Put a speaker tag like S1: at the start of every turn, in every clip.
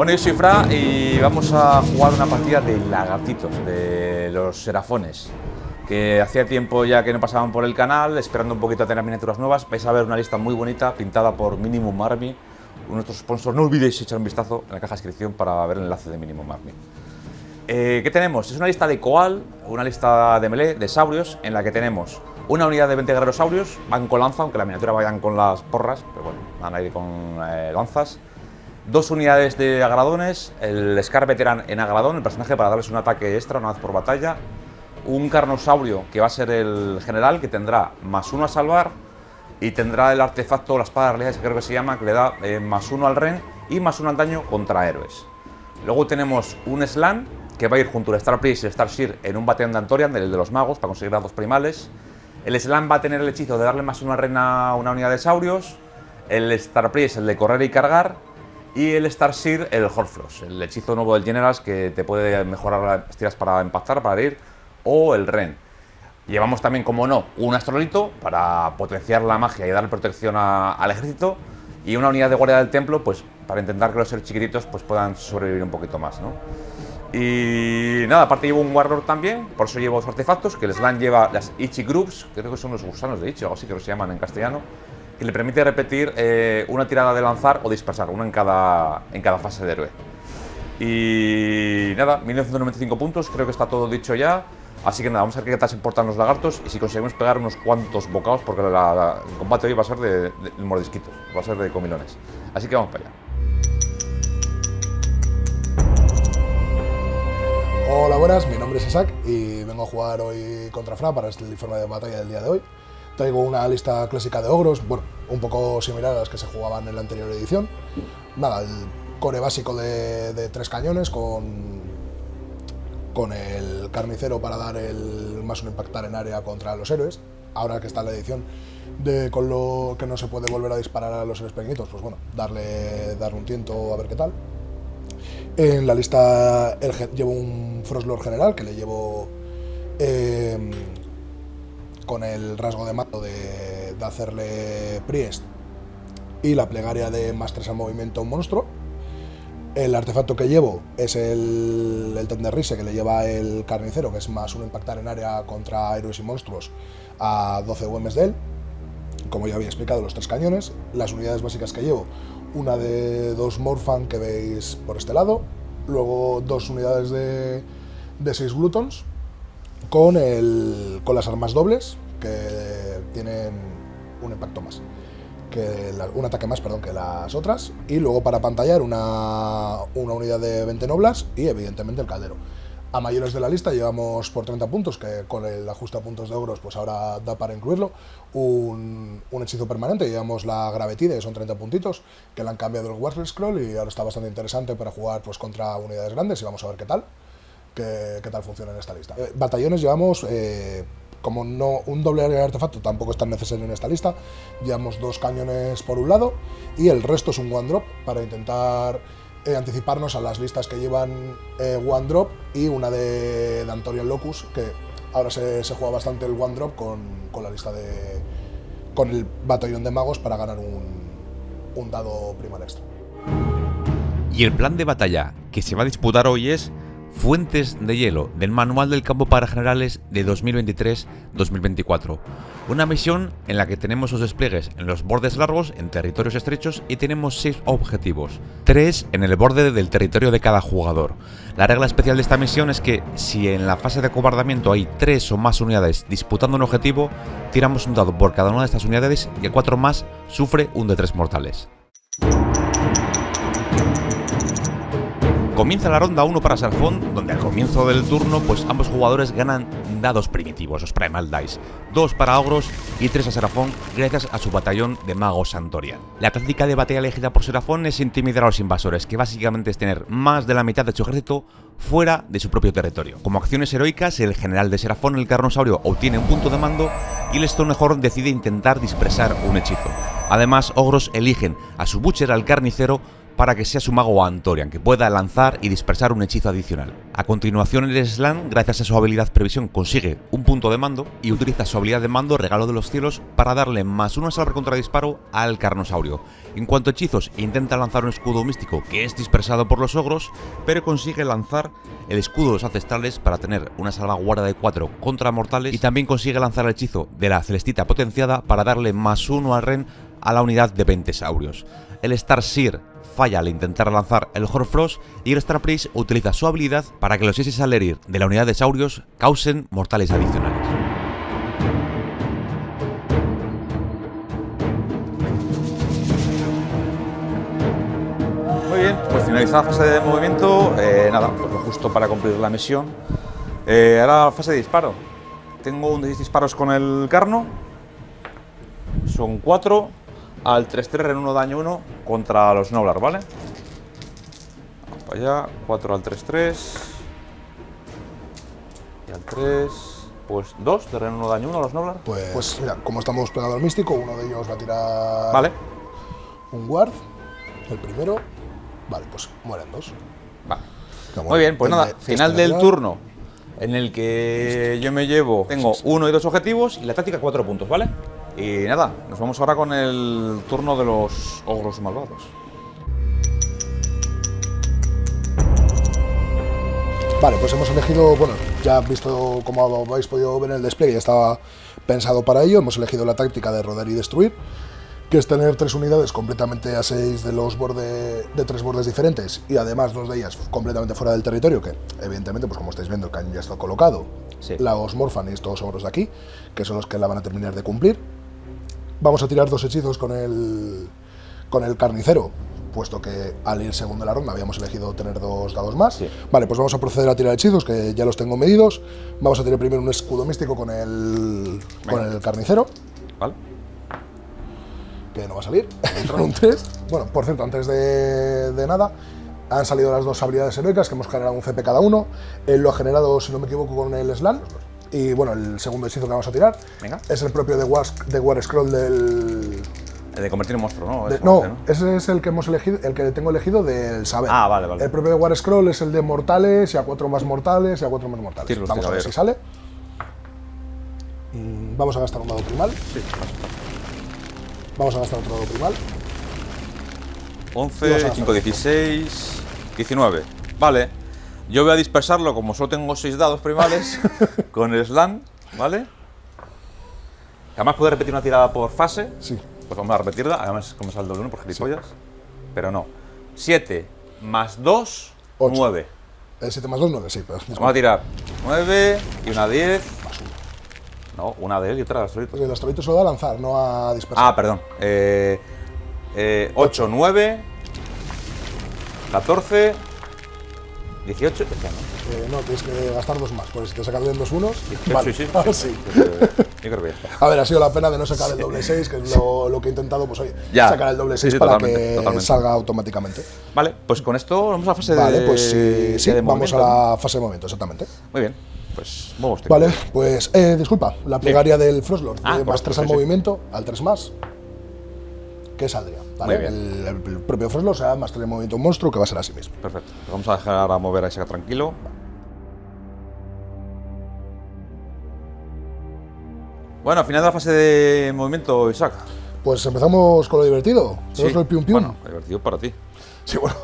S1: Bueno, yo soy Fra y vamos a jugar una partida de lagartitos, de los serafones, que hacía tiempo ya que no pasaban por el canal, esperando un poquito a tener miniaturas nuevas. Vais a ver una lista muy bonita, pintada por Minimum Army, nuestro sponsor. No olvidéis echar un vistazo en la caja de descripción para ver el enlace de Minimum Army. ¿Qué tenemos? Es una lista de Koal, una lista de melee, de saurios, en la que tenemos una unidad de 20 guerreros saurios, van con lanza, aunque la miniatura vayan con las porras, pero bueno, van a ir con lanzas. 2 unidades de agradones, el Scar Veteran en agradón, el personaje para darles un ataque extra una vez por batalla. Un carnosaurio que va a ser el general, que tendrá +1 a salvar y tendrá el artefacto, la espada de realidades, que creo que se llama, que le da +1 al ren y +1 al daño contra héroes. Luego tenemos un Slan, que va a ir junto al Star Priest y el Star Seer en un batallón de Antorian, el de los magos, para conseguir las 2 primales. El Slan va a tener el hechizo de darle +1 al ren a una unidad de saurios. El Star Priest, el de correr y cargar. Y el Star Seer, el Horfloss, el hechizo nuevo del Generals que te puede mejorar las tiras para impactar, para herir, o el Ren. Llevamos también, como no, un astrolito para potenciar la magia y darle protección al ejército, y una unidad de guardia del templo, pues para intentar que los seres chiquititos pues, puedan sobrevivir un poquito más, ¿no? Y nada, aparte llevo un Warlord también, por eso llevo 2 artefactos, que el Slan lleva las Ichi Groups, que creo que son los gusanos de Ichi, o algo así que se llaman en castellano, que le permite repetir una tirada de lanzar o dispersar, una en cada fase de héroe. Y nada, 1995 puntos, creo que está todo dicho ya. Así que nada, vamos a ver qué tal se portan los lagartos y si conseguimos pegar unos cuantos bocados, porque el combate hoy va a ser de mordisquitos, va a ser de comilones. Así que vamos para allá.
S2: Hola, buenas, mi nombre es Isaac y vengo a jugar hoy contra Fra para este informe de batalla del día de hoy. Traigo una lista clásica de ogros, bueno, un poco similar a las que se jugaban en la anterior edición. Nada, el core básico de 3 cañones con el carnicero para dar el +1 impactar en área contra los héroes. Ahora que está la edición con lo que no se puede volver a disparar a los héroes pequeñitos, pues bueno, darle un tiento a ver qué tal. En la lista llevo un Frostlord general que le llevo con el rasgo de mato de hacerle Priest y la plegaria de +3 al movimiento a un monstruo. El artefacto que llevo es el Tenderrise, que le lleva el carnicero, que es +1 impactar en área contra héroes y monstruos a 12 UMs de él. Como ya había explicado, los 3 cañones. Las unidades básicas que llevo, una de 2 Morphan que veis por este lado, luego 2 unidades de 6 Glutons, con las armas dobles, que tienen un impacto más, un ataque más, perdón, que las otras, y luego para pantallar una unidad de 20 noblas y evidentemente el caldero. A mayores de la lista llevamos por 30 puntos, que con el ajuste a puntos de ogros pues ahora da para incluirlo, un hechizo permanente. Llevamos la Gravetide, son 30 puntitos, que le han cambiado el Warfare Scroll y ahora está bastante interesante para jugar pues contra unidades grandes y vamos a ver qué tal funciona en esta lista. Batallones llevamos, como no un doble artefacto tampoco es tan necesario en esta lista, llevamos 2 cañones por un lado y el resto es un one drop para intentar anticiparnos a las listas que llevan one drop y una de Antorian Locus, que ahora se juega bastante el one drop con la lista con el batallón de magos para ganar un dado primal extra.
S3: Y el plan de batalla que se va a disputar hoy es Fuentes de Hielo, del Manual del Campo para Generales de 2023-2024. Una misión en la que tenemos los despliegues en los bordes largos, en territorios estrechos, y tenemos 6 objetivos, 3 en el borde del territorio de cada jugador. La regla especial de esta misión es que si en la fase de acobardamiento hay 3 o más unidades disputando un objetivo, tiramos un dado por cada una de estas unidades y el 4 más sufre un de 3 mortales. Comienza la ronda 1 para Serafón, donde al comienzo del turno pues ambos jugadores ganan dados primitivos, los Primal Dice, 2 para ogros y 3 a Serafón gracias a su batallón de magos Antorian. La táctica de batalla elegida por Serafón es intimidar a los invasores, que básicamente es tener más de la mitad de su ejército fuera de su propio territorio. Como acciones heroicas, el general de Serafón, el carnosaurio, obtiene un punto de mando y el Stonehorn decide intentar dispersar un hechizo. Además, ogros eligen a su Butcher, al carnicero, para que sea su mago Antorian, que pueda lanzar y dispersar un hechizo adicional. A continuación el Slan, gracias a su habilidad previsión, consigue un punto de mando y utiliza su habilidad de mando Regalo de los Cielos para darle +1 salvar contra disparo al Carnosaurio. En cuanto a hechizos, intenta lanzar un escudo místico que es dispersado por los ogros, pero consigue lanzar el escudo de los ancestrales para tener una salvaguarda de 4 contra mortales, y también consigue lanzar el hechizo de la Celestita potenciada para darle +1 al Ren a la unidad de 20 saurios. El Starseer falla al intentar lanzar el Horfrost y el Star Priest utiliza su habilidad para que los SS al herir de la unidad de saurios causen mortales adicionales.
S1: Muy bien, pues finalizada la fase de movimiento, nada, pues lo justo para cumplir la misión. Ahora la fase de disparo. Tengo un 10 disparos con el Carno. Son 4 al 3-3 en 1 daño 1 contra los Gnoblar, ¿vale? Vamos para allá, 4 al 3-3. Y al 3, pues 2 de 1 daño 1 a los Gnoblar.
S2: Pues mira, como estamos pegado al místico, uno de ellos va a tirar
S1: Vale,
S2: un guard, el primero. Vale, pues mueren 2.
S1: vale. Muy bien, pues nada, final del turno en el que yo me llevo, tengo 1 y 2 objetivos y la táctica 4 puntos, ¿vale? Y nada, nos vamos ahora con el turno de los ogros malvados.
S2: Vale, pues hemos elegido, bueno, ya has visto, como habéis podido ver en el despliegue, ya estaba pensado para ello. Hemos elegido la táctica de rodar y destruir, que es tener 3 unidades completamente a 6 de los bordes, de 3 bordes diferentes, y además 2 de ellas completamente fuera del territorio, que evidentemente, pues como estáis viendo, el cañón ya está colocado.
S1: Sí.
S2: Los Morphan y estos ogros de aquí, que son los que la van a terminar de cumplir. Vamos a tirar 2 hechizos con el carnicero, puesto que al ir segundo de la ronda habíamos elegido tener 2 dados más.
S1: Sí.
S2: Vale, pues vamos a proceder a tirar hechizos, que ya los tengo medidos. Vamos a tirar primero un escudo místico con el carnicero,
S1: ¿Vale?
S2: que no va a salir, con un 3. Bueno, por cierto, antes de nada, han salido las 2 habilidades heroicas, que hemos generado un CP cada uno. Él lo ha generado, si no me equivoco, con el Slan. Y bueno, el segundo hechizo que vamos a tirar es el propio de War Scroll del...
S1: El de convertir en monstruo, ¿no?
S2: No, ese es el que hemos elegido, el que tengo elegido del saber.
S1: Ah, vale, vale.
S2: El propio de War Scroll es el de mortales, y a 4 más mortales, y a 4 más mortales.
S1: Tíralo,
S2: Vamos a ver si sale. Vamos a gastar un dado primal.
S1: Sí,
S2: Vamos a gastar otro dado primal.
S1: 11, 5, 16, 19. Vale. Yo voy a dispersarlo, como solo tengo 6 dados primales, con el Slan, ¿vale? Además puede repetir una tirada por fase.
S2: Sí.
S1: Pues vamos a repetirla, además como sale el doble 1 por gilipollas. Pero no. 7 más 2,
S2: 8.
S1: 9.
S2: 7 más 2, 9, sí. Pero
S1: Vamos a tirar 9 y una 10. No, una de él y otra de Astrolito.
S2: porque el astrolito se lo da a lanzar, no a dispersar.
S1: Ah, perdón. 8, 9, 14, 18.
S2: No, tienes que gastar 2 más. Pues si te sacas bien 2 unos.
S1: Sí,
S2: Vale,
S1: sí,
S2: ahora
S1: sí.
S2: sí.
S1: Yo creo que ya está.
S2: A ver, ha sido la pena de no sacar el doble 6, que es lo que he intentado, pues oye,
S1: Ya.
S2: sacar el doble 6
S1: Sí, sí,
S2: para
S1: totalmente,
S2: que salga automáticamente.
S1: Vale, pues con esto vamos a la fase
S2: Vale,
S1: de.
S2: pues sí,
S1: de
S2: vamos a
S1: movimiento.
S2: la fase de movimiento, exactamente.
S1: Muy bien, pues vamos.
S2: Vale, pues disculpa, la plegaria del Frostlord,
S1: Ah,
S2: más
S1: correcto,
S2: 3 al
S1: sí, sí.
S2: movimiento, al 3 más, ¿qué saldría? ¿Vale?
S1: Muy bien.
S2: El propio Frostlord será más 3 de movimiento un monstruo, que va a ser así mismo.
S1: Perfecto. Pues vamos a dejar a mover a Isaac tranquilo. Bueno, final de la fase de movimiento, Isaac.
S2: Pues empezamos con lo divertido.
S1: Sí.
S2: ¿Tenemos el pium pium?
S1: Bueno, divertido para ti.
S2: Sí, bueno,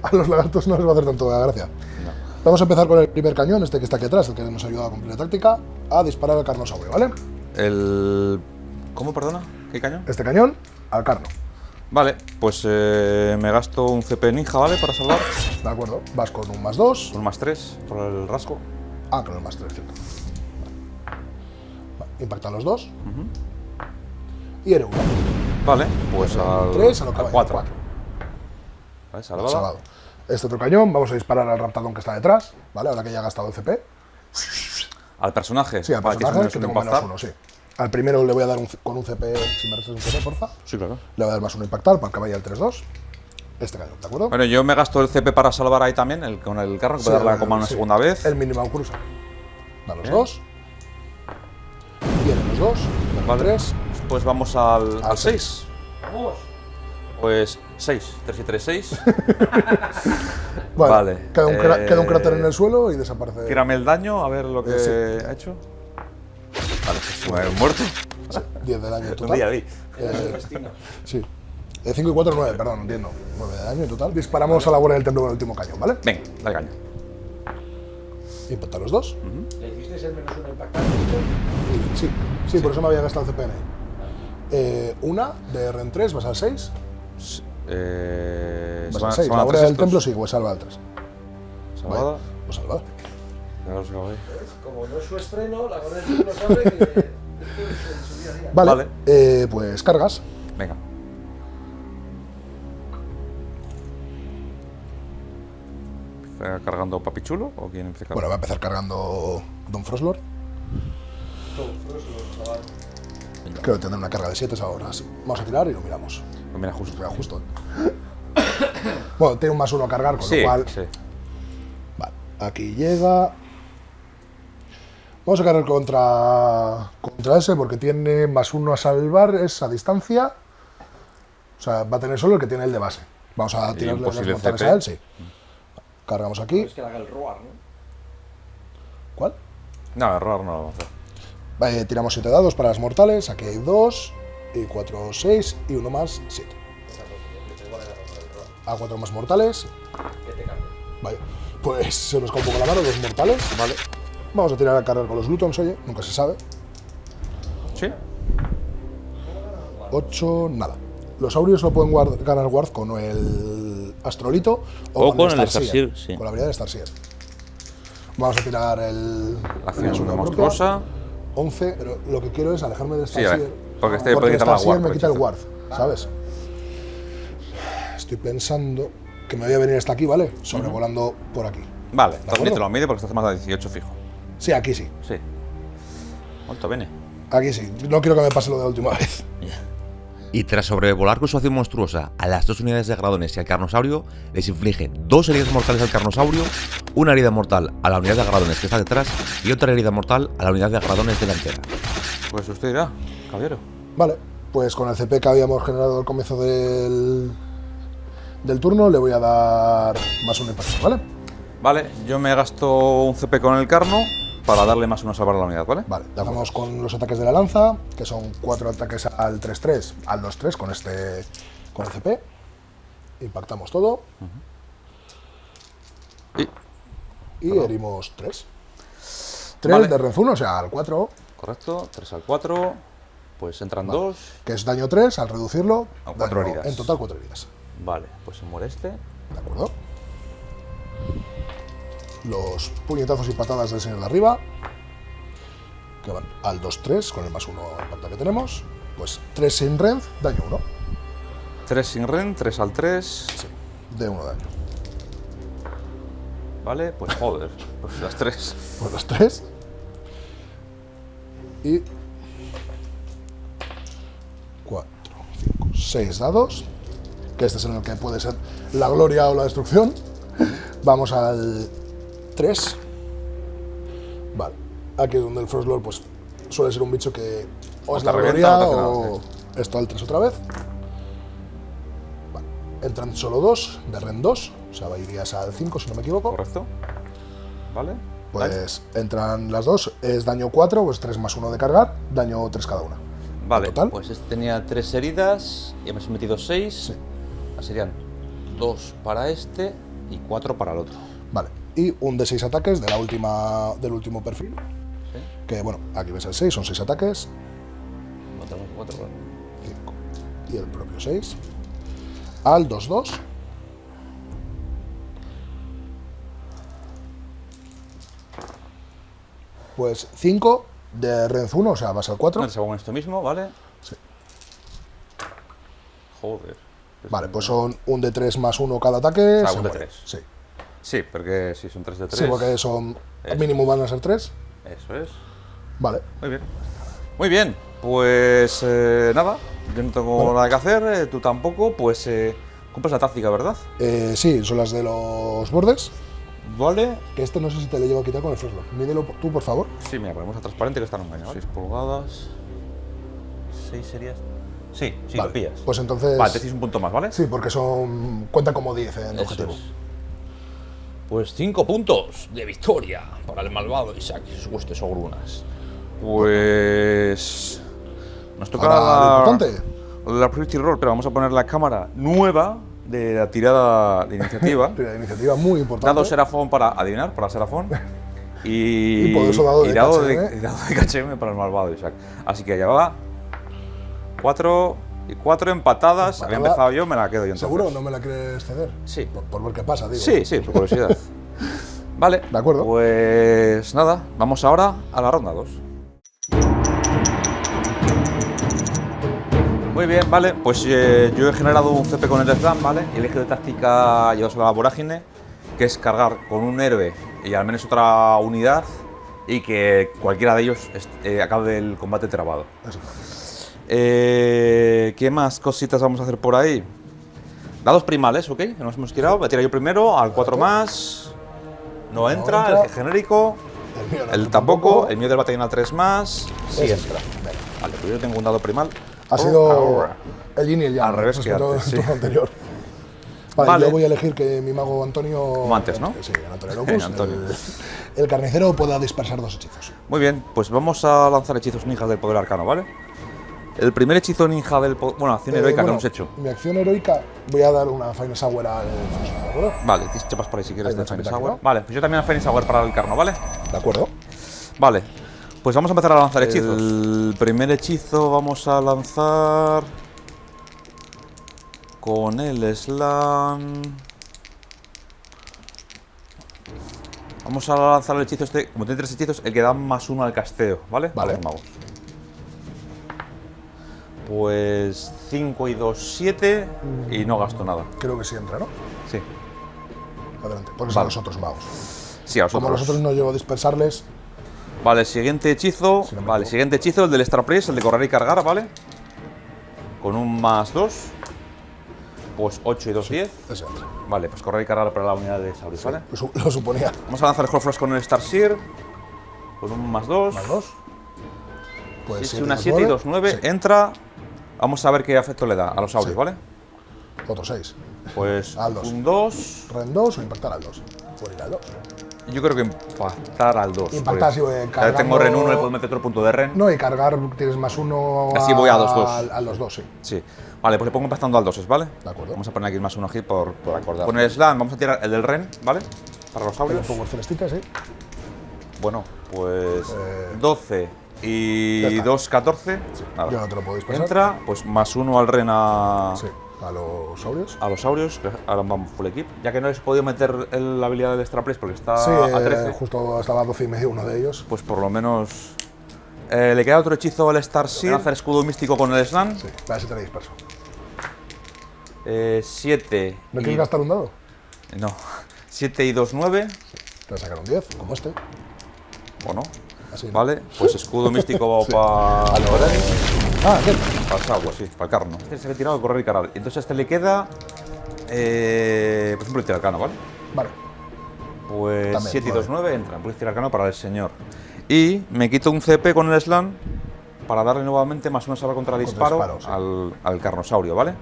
S2: a los lagartos no les va a hacer tanto la gracia.
S1: No.
S2: Vamos a empezar con el primer cañón, este que está aquí atrás, el que nos ayuda a cumplir la táctica, a disparar al carnosaurio, ¿vale?
S1: ¿Cómo, perdona? ¿Qué cañón?
S2: Este cañón, al carno.
S1: Vale, pues me gasto un CP ninja, ¿vale? Para salvar.
S2: De acuerdo, vas con un más 2.
S1: Un más 3 por el rasgo.
S2: Ah, con el más 3, cierto. Vale, impactan los dos. Y eres 1.
S1: Vale, pues al
S2: 3 a lo que vaya,
S1: 4.
S2: 4.
S1: Vale, salvada.
S2: Salvado. Este otro cañón, vamos a disparar al raptadón que está detrás, ¿vale? Ahora que ya ha gastado el CP.
S1: Al personaje.
S2: Sí, al
S1: para
S2: personaje,
S1: es
S2: que
S1: un
S2: tengo
S1: impactar.
S2: menos 1, sí. Al primero le voy a dar con un CP, si me restas un CP, porfa.
S1: Sí, claro.
S2: Le voy a dar más 1 impactar para que vaya al 3-2. Este cañón, ¿de acuerdo?
S1: Bueno, yo me gasto el CP para salvar ahí también, con el carro, que puede darle la coma una
S2: sí.
S1: segunda vez.
S2: El mínimo cruza. Da los
S1: Bien.
S2: 2. Vienen los 2.
S1: Vale.
S2: 3.
S1: Pues vamos al
S2: Al
S1: 6. Pues 6, 3 y 3, 6.
S2: Vale. Queda un cráter en
S1: el
S2: el suelo y desaparece.
S1: Tírame el daño, a ver lo que
S2: Sí.
S1: ha hecho. Vale, pues muerto.
S2: 10 de daño en
S1: Un
S2: total.
S1: día vi.
S2: Sí. 5 y 4, 9, perdón, no entiendo. 9 de daño en total. Disparamos a la borda del templo con el último cañón, ¿vale?
S1: Venga, dale caño.
S2: Impactar los dos.
S4: ¿Le hicisteis el menos 1 impactante?
S2: Sí, por eso me había gastado el CPN. Una de REN 3, vas al 6. Vas al 6. La borda del templo sí, pues salva al 3.
S1: Salvada.
S2: Pues salva.
S1: Claro, se acabó ahí.
S4: Como no es su estreno, la Guardia del Templo sabe que esto es en su día a día.
S2: Vale,
S1: Vale.
S2: Pues cargas.
S1: Venga. ¿Está cargando Papichulo o quién empieza?
S2: Bueno, va a empezar cargando Don Frostlord. Creo que tendrá una carga de 7 ahora. Sí. Vamos a tirar y lo miramos.
S1: Pues mira, justo.
S2: Mira, justo. Bueno, tiene un +1 a cargar, con
S1: Sí,
S2: lo cual.
S1: sí.
S2: Vale, aquí llega. Vamos a cargar contra ese porque tiene +1 a salvar, es a distancia. O sea, va a tener solo el que tiene el de base. Vamos a tirarle los
S1: posible
S2: mortales
S1: CP.
S2: a él, sí. Cargamos aquí.
S4: Es que le haga el roar, ¿no?
S2: ¿Cuál?
S1: No, error no lo vamos a hacer.
S2: Vale, tiramos 7 dados para las mortales. Aquí hay 2, y 4, 6, y uno más, 7. A 4 más mortales.
S4: Que te cambie.
S2: Vale, pues se nos cae un poco la mano, 2 mortales. Vale. Vamos a tirar a cargar con los glutons, oye, nunca se sabe.
S1: Sí.
S2: 8, nada. Los aurios lo pueden ganar Ward con el Astrolito
S5: O con el
S2: Starseer,
S5: Starseer, sí.
S2: con la habilidad de Starseer. Vamos a tirar el.
S1: Acción
S2: una propia.
S1: monstruosa.
S2: 11, pero lo que quiero es alejarme del
S1: Sí, a ver,
S2: Starseer.
S1: porque este puede quitar la
S2: Starseer
S1: Ward,
S2: me
S1: por
S2: quita el
S1: hechizo.
S2: Ward, ¿sabes? Estoy pensando que me voy a venir hasta aquí, ¿vale? Sobrevolando por aquí.
S1: Vale,
S2: acuerdo?
S1: admítelo, mide porque estás más de 18 fijo.
S2: Sí, aquí sí.
S1: Sí. Molto bene.
S2: Aquí sí. No quiero que me pase lo de la última vez.
S3: Y tras sobrevolar con su acción monstruosa a las 2 unidades de Gradones y al Carnosaurio, les inflige 2 heridas mortales al Carnosaurio, una herida mortal a la unidad de Gradones que está detrás y otra herida mortal a la unidad de Gradones delantera.
S1: Pues usted dirá, caballero.
S2: Vale, pues con el CP que habíamos generado al comienzo del turno, le voy a dar +1 impacto, ¿vale?
S1: Vale, yo me gasto un CP con el Carno para darle más uno a salvar a la unidad, ¿vale?
S2: Vale, vamos con los ataques de la lanza, que son 4 ataques al 3-3, al 2-3 con el CP. Impactamos todo y herimos 3. 3
S1: Vale.
S2: de Renzuno, o sea, al 4,
S1: Correcto, 3 al 4. Pues entran 2.
S2: que es daño 3, al reducirlo,
S1: A 4
S2: daño-
S1: heridas.
S2: en total 4 heridas.
S1: Vale, pues se muere este.
S2: ¿De acuerdo? Los puñetazos y patadas del señor de arriba, que van al 2-3 con el +1 impacto que tenemos. Pues 3 sin Renz, daño 1.
S1: 3 sin Ren, 3 al 3.
S2: De 1 daño.
S1: Vale, pues joder, pues las 3.
S2: Pues los 3. Y 4, 5, 6 dados. Que este es en el que puede ser la gloria o la destrucción. Vamos al 3. Vale. Aquí es donde el Frostlord pues, suele ser un bicho que o es
S1: te
S2: la
S1: revienta
S2: gloria
S1: o te hace
S2: o
S1: nada,
S2: esto al 3 otra vez. Vale. Entran solo 2 de Ren 2. O sea, irías al 5 si no me equivoco.
S1: Correcto. Vale.
S2: Pues entran las dos, es daño 4, pues 3 más 1 de cargar, daño 3 cada una.
S1: Vale,
S2: total.
S1: pues este tenía 3 heridas y hemos metido 6.
S2: Sí.
S1: Serían 2 para este y 4 para el otro.
S2: Vale, y un de 6 ataques del último perfil.
S1: ¿Sí?
S2: Que bueno, aquí ves el 6, son 6 ataques,
S1: 4,
S2: 5 y el propio 6. Al 2-2. Pues 5 de Renzuno, o sea, vas al 4.
S1: No, según esto mismo, ¿vale?
S2: Sí.
S1: Joder.
S2: Vale, pues son un de 3 más 1 cada ataque.
S1: O sea,
S2: se
S1: un de
S2: muere.
S1: 3.
S2: Sí.
S1: Sí, porque si son 3 de 3.
S2: Sí, porque son.
S1: Eso.
S2: Mínimo van a ser 3.
S1: Eso es.
S2: Vale.
S1: Muy bien. Muy bien, pues nada, yo no tengo
S2: Bueno.
S1: nada que hacer, tú tampoco, pues compras la táctica, ¿verdad?
S2: Sí, son las de los bordes.
S1: Vale.
S2: Que este no sé si te le llevo a quitar con el Frostlord. Mídelo tú, por favor.
S1: Sí, mira, ponemos a transparente que está en un baño. 6 pulgadas. 6 serías. Sí, sí,
S2: Vale,
S1: lo pillas.
S2: pues entonces...
S1: Vale, te hacéis un punto más, ¿vale?
S2: Sí, porque cuentan como 10 en
S1: Eso
S2: objetivo.
S1: es. Pues 5 puntos de victoria para el malvado Isaac y sus huestes ogrunas. Pues... Nos toca
S2: Ahora, lo importante.
S1: la Pretty Roll, pero vamos a poner la cámara nueva de la tirada de iniciativa.
S2: La iniciativa muy importante.
S1: Dado Serafón para adivinar, para Serafón.
S2: Y poderoso dado de
S1: dado
S2: KHM.
S1: y dado de KHM para el malvado Isaac. Así que ya va. 4 empatadas. Había empezado yo, me la quedo yo entonces.
S2: ¿Seguro? ¿No me la quieres ceder?
S1: Sí.
S2: Por ver qué pasa, digo.
S1: Sí, sí, por curiosidad. Vale.
S2: De acuerdo.
S1: Pues nada, vamos ahora a la ronda 2. Muy bien, vale, pues yo he generado un CP con el slam, ¿vale? El eje de táctica llevados a la vorágine, que es cargar con un héroe y al menos otra unidad y que cualquiera de ellos acabe el combate trabado.
S2: Eso.
S1: ¿Qué más cositas vamos a hacer por ahí? Dados primales, ¿ok? Que nos hemos tirado. Voy a tirar yo primero, al 4 más. No entra, el genérico.
S2: El mío no
S1: El
S2: entra
S1: tampoco, el mío del batallón al 3 más. Sí
S2: Ese.
S1: entra. Vale, pues yo tengo un dado primal.
S2: Ha sido
S1: Ahora.
S2: el yin y el yang.
S1: Al revés que
S2: respecto
S1: antes,
S2: al
S1: sí.
S2: turno anterior. Vale,
S1: Vale.
S2: yo voy a elegir que mi mago Antonio...
S1: Como antes, ¿no?
S2: Sí, Antonio Locus,
S1: Antonio.
S2: el carnicero pueda dispersar 2 hechizos.
S1: Muy bien, pues vamos a lanzar hechizos ninjas del poder arcano, ¿vale? El primer hechizo ninja del poder... Bueno, acción heroica que
S2: bueno,
S1: hemos hecho.
S2: Mi acción heroica, voy a dar una Fine Sour al Frost, ¿de acuerdo?
S1: Vale, te chapas por ahí si quieres
S2: Ahí
S1: de
S2: lo
S1: Fenris
S2: chapas aquí,
S1: Hour.
S2: ¿no?
S1: Vale, pues yo también a Fenris Hour para el carno, ¿vale?
S2: De acuerdo.
S1: Vale, pues vamos a empezar a lanzar hechizos. El primer hechizo vamos a lanzar con el slam. Vamos a lanzar el hechizo este, como tiene 3 hechizos, el que da +1 al casteo, ¿vale?
S2: Vale.
S1: A los magos. Pues 5 y 2, 7 y no gasto nada.
S2: Creo que sí entra, ¿no?
S1: Sí,
S2: Adelante. Pones
S1: Vale.
S2: a los otros magos.
S1: sí, a los
S2: Como
S1: otros.
S2: los otros no llego a dispersarles,
S1: Vale, siguiente hechizo.
S2: Si no me
S1: Vale,
S2: equivoco.
S1: siguiente hechizo, el del Star Priest, el de correr y cargar, ¿vale? Con un +2. Pues 8 y 2, 10.
S2: ese entra.
S1: Vale, pues correr y cargar para la unidad de Sauris, ¿vale?
S2: Lo suponía.
S1: Vamos a lanzar el Horfrost con el Star Seer. Con un +2.
S2: Más 2. Pues
S1: Sí,
S2: siete
S1: una
S2: más
S1: 7 y
S2: nueve.
S1: 2, 9.
S2: Sí.
S1: Entra. Vamos a ver qué efecto le da a los Sauris,
S2: Sí.
S1: ¿vale?
S2: Otro 6.
S1: Pues
S2: Al 2.
S1: un 2.
S2: Ren 2 o impactar al 2. Por ir al 2.
S1: Yo creo que impactar al 2.
S2: Impactar, sí,
S1: ya
S2: cargando-
S1: tengo Ren 1, le puedo meter otro punto de Ren.
S2: No, y cargar tienes +1
S1: Así voy a 2-2.
S2: A los 2, sí.
S1: Sí. Vale, pues le pongo impactando al 2, ¿vale?
S2: De acuerdo.
S1: Vamos a poner aquí +1 hit por acordar. Con el slam vamos a tirar el del Ren, ¿vale? Para los
S2: Tengo
S1: Saurios.
S2: un poco celestita, sí.
S1: Bueno, pues 12
S2: Ya
S1: y
S2: está.
S1: 2, 14. Nada.
S2: Yo no te lo puedo dispersar.
S1: Entra, pues +1 al Ren
S2: Sí, a los saurios.
S1: a los Saurios, que ahora vamos full equip. Ya que no les he podido meter la habilidad del Extra Press porque está
S2: Sí,
S1: a 13,
S2: justo estaba a 12 y medio uno de ellos.
S1: pues por lo menos le queda otro hechizo al Star Seer. Hacer escudo místico con el Slam.
S2: Sí, a ver si te la disperso.
S1: 7
S2: ¿No
S1: y...
S2: quieres gastar un dado?
S1: No. 7 y 2, 9.
S2: Te voy a sacar un 10, como este.
S1: ¿O no?
S2: Así, ¿no?
S1: Vale, pues escudo místico
S2: Sí.
S1: para
S2: Ah, ¿qué?
S1: el Sauer, sí, para el Carno. Este se ha tirado de correr y cargar. Entonces a este le queda, por ejemplo, el tirarcano, ¿vale?
S2: Vale.
S1: Pues
S2: También,
S1: 7 y
S2: vale.
S1: 2, 9 entran. Puedes tirar arcano para el señor. Y me quito un CP con el slam para darle nuevamente +1 salva contra disparo
S2: disparo, sí.
S1: al carnosaurio, ¿vale?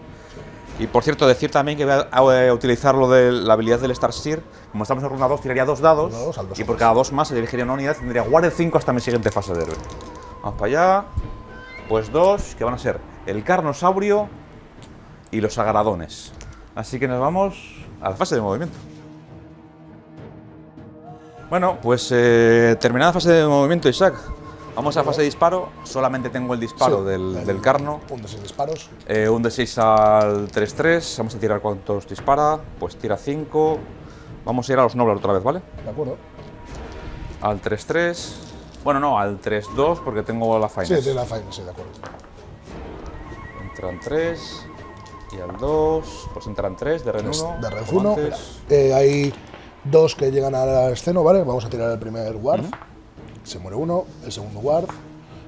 S1: Y por cierto, decir también que voy a utilizar lo de la habilidad del Star Seer. Como estamos en ronda 2, tiraría 2 dados.
S2: Dos dados al 2
S1: y
S2: o
S1: por
S2: más.
S1: cada 2 más se dirigiría una unidad. Tendría guardia 5 hasta mi siguiente fase de héroe. Vamos para allá. Pues 2, que van a ser el carnosaurio y los agradones. Así que nos vamos a la fase de movimiento. Bueno, pues terminada la fase de movimiento, Isaac. Vamos a la fase de disparo. Solamente tengo el disparo
S2: Sí,
S1: del carno.
S2: Un de 6 disparos.
S1: Un de 6 al 3-3. Vamos a tirar cuántos dispara. Pues tira 5. Vamos a ir a los nobles otra vez, ¿vale?
S2: De acuerdo.
S1: Al 3-3. Bueno, no, al 3-2 porque tengo la
S2: Sí,
S1: finance.
S2: tiene la faena, sí, de acuerdo.
S1: Entran 3. Y al 2. Pues entran 3 de Ren 1.
S2: De red
S1: como
S2: 1.
S1: antes.
S2: Hay 2 que llegan al esceno, ¿vale? Vamos a tirar el primer ward. Se muere uno, el segundo ward,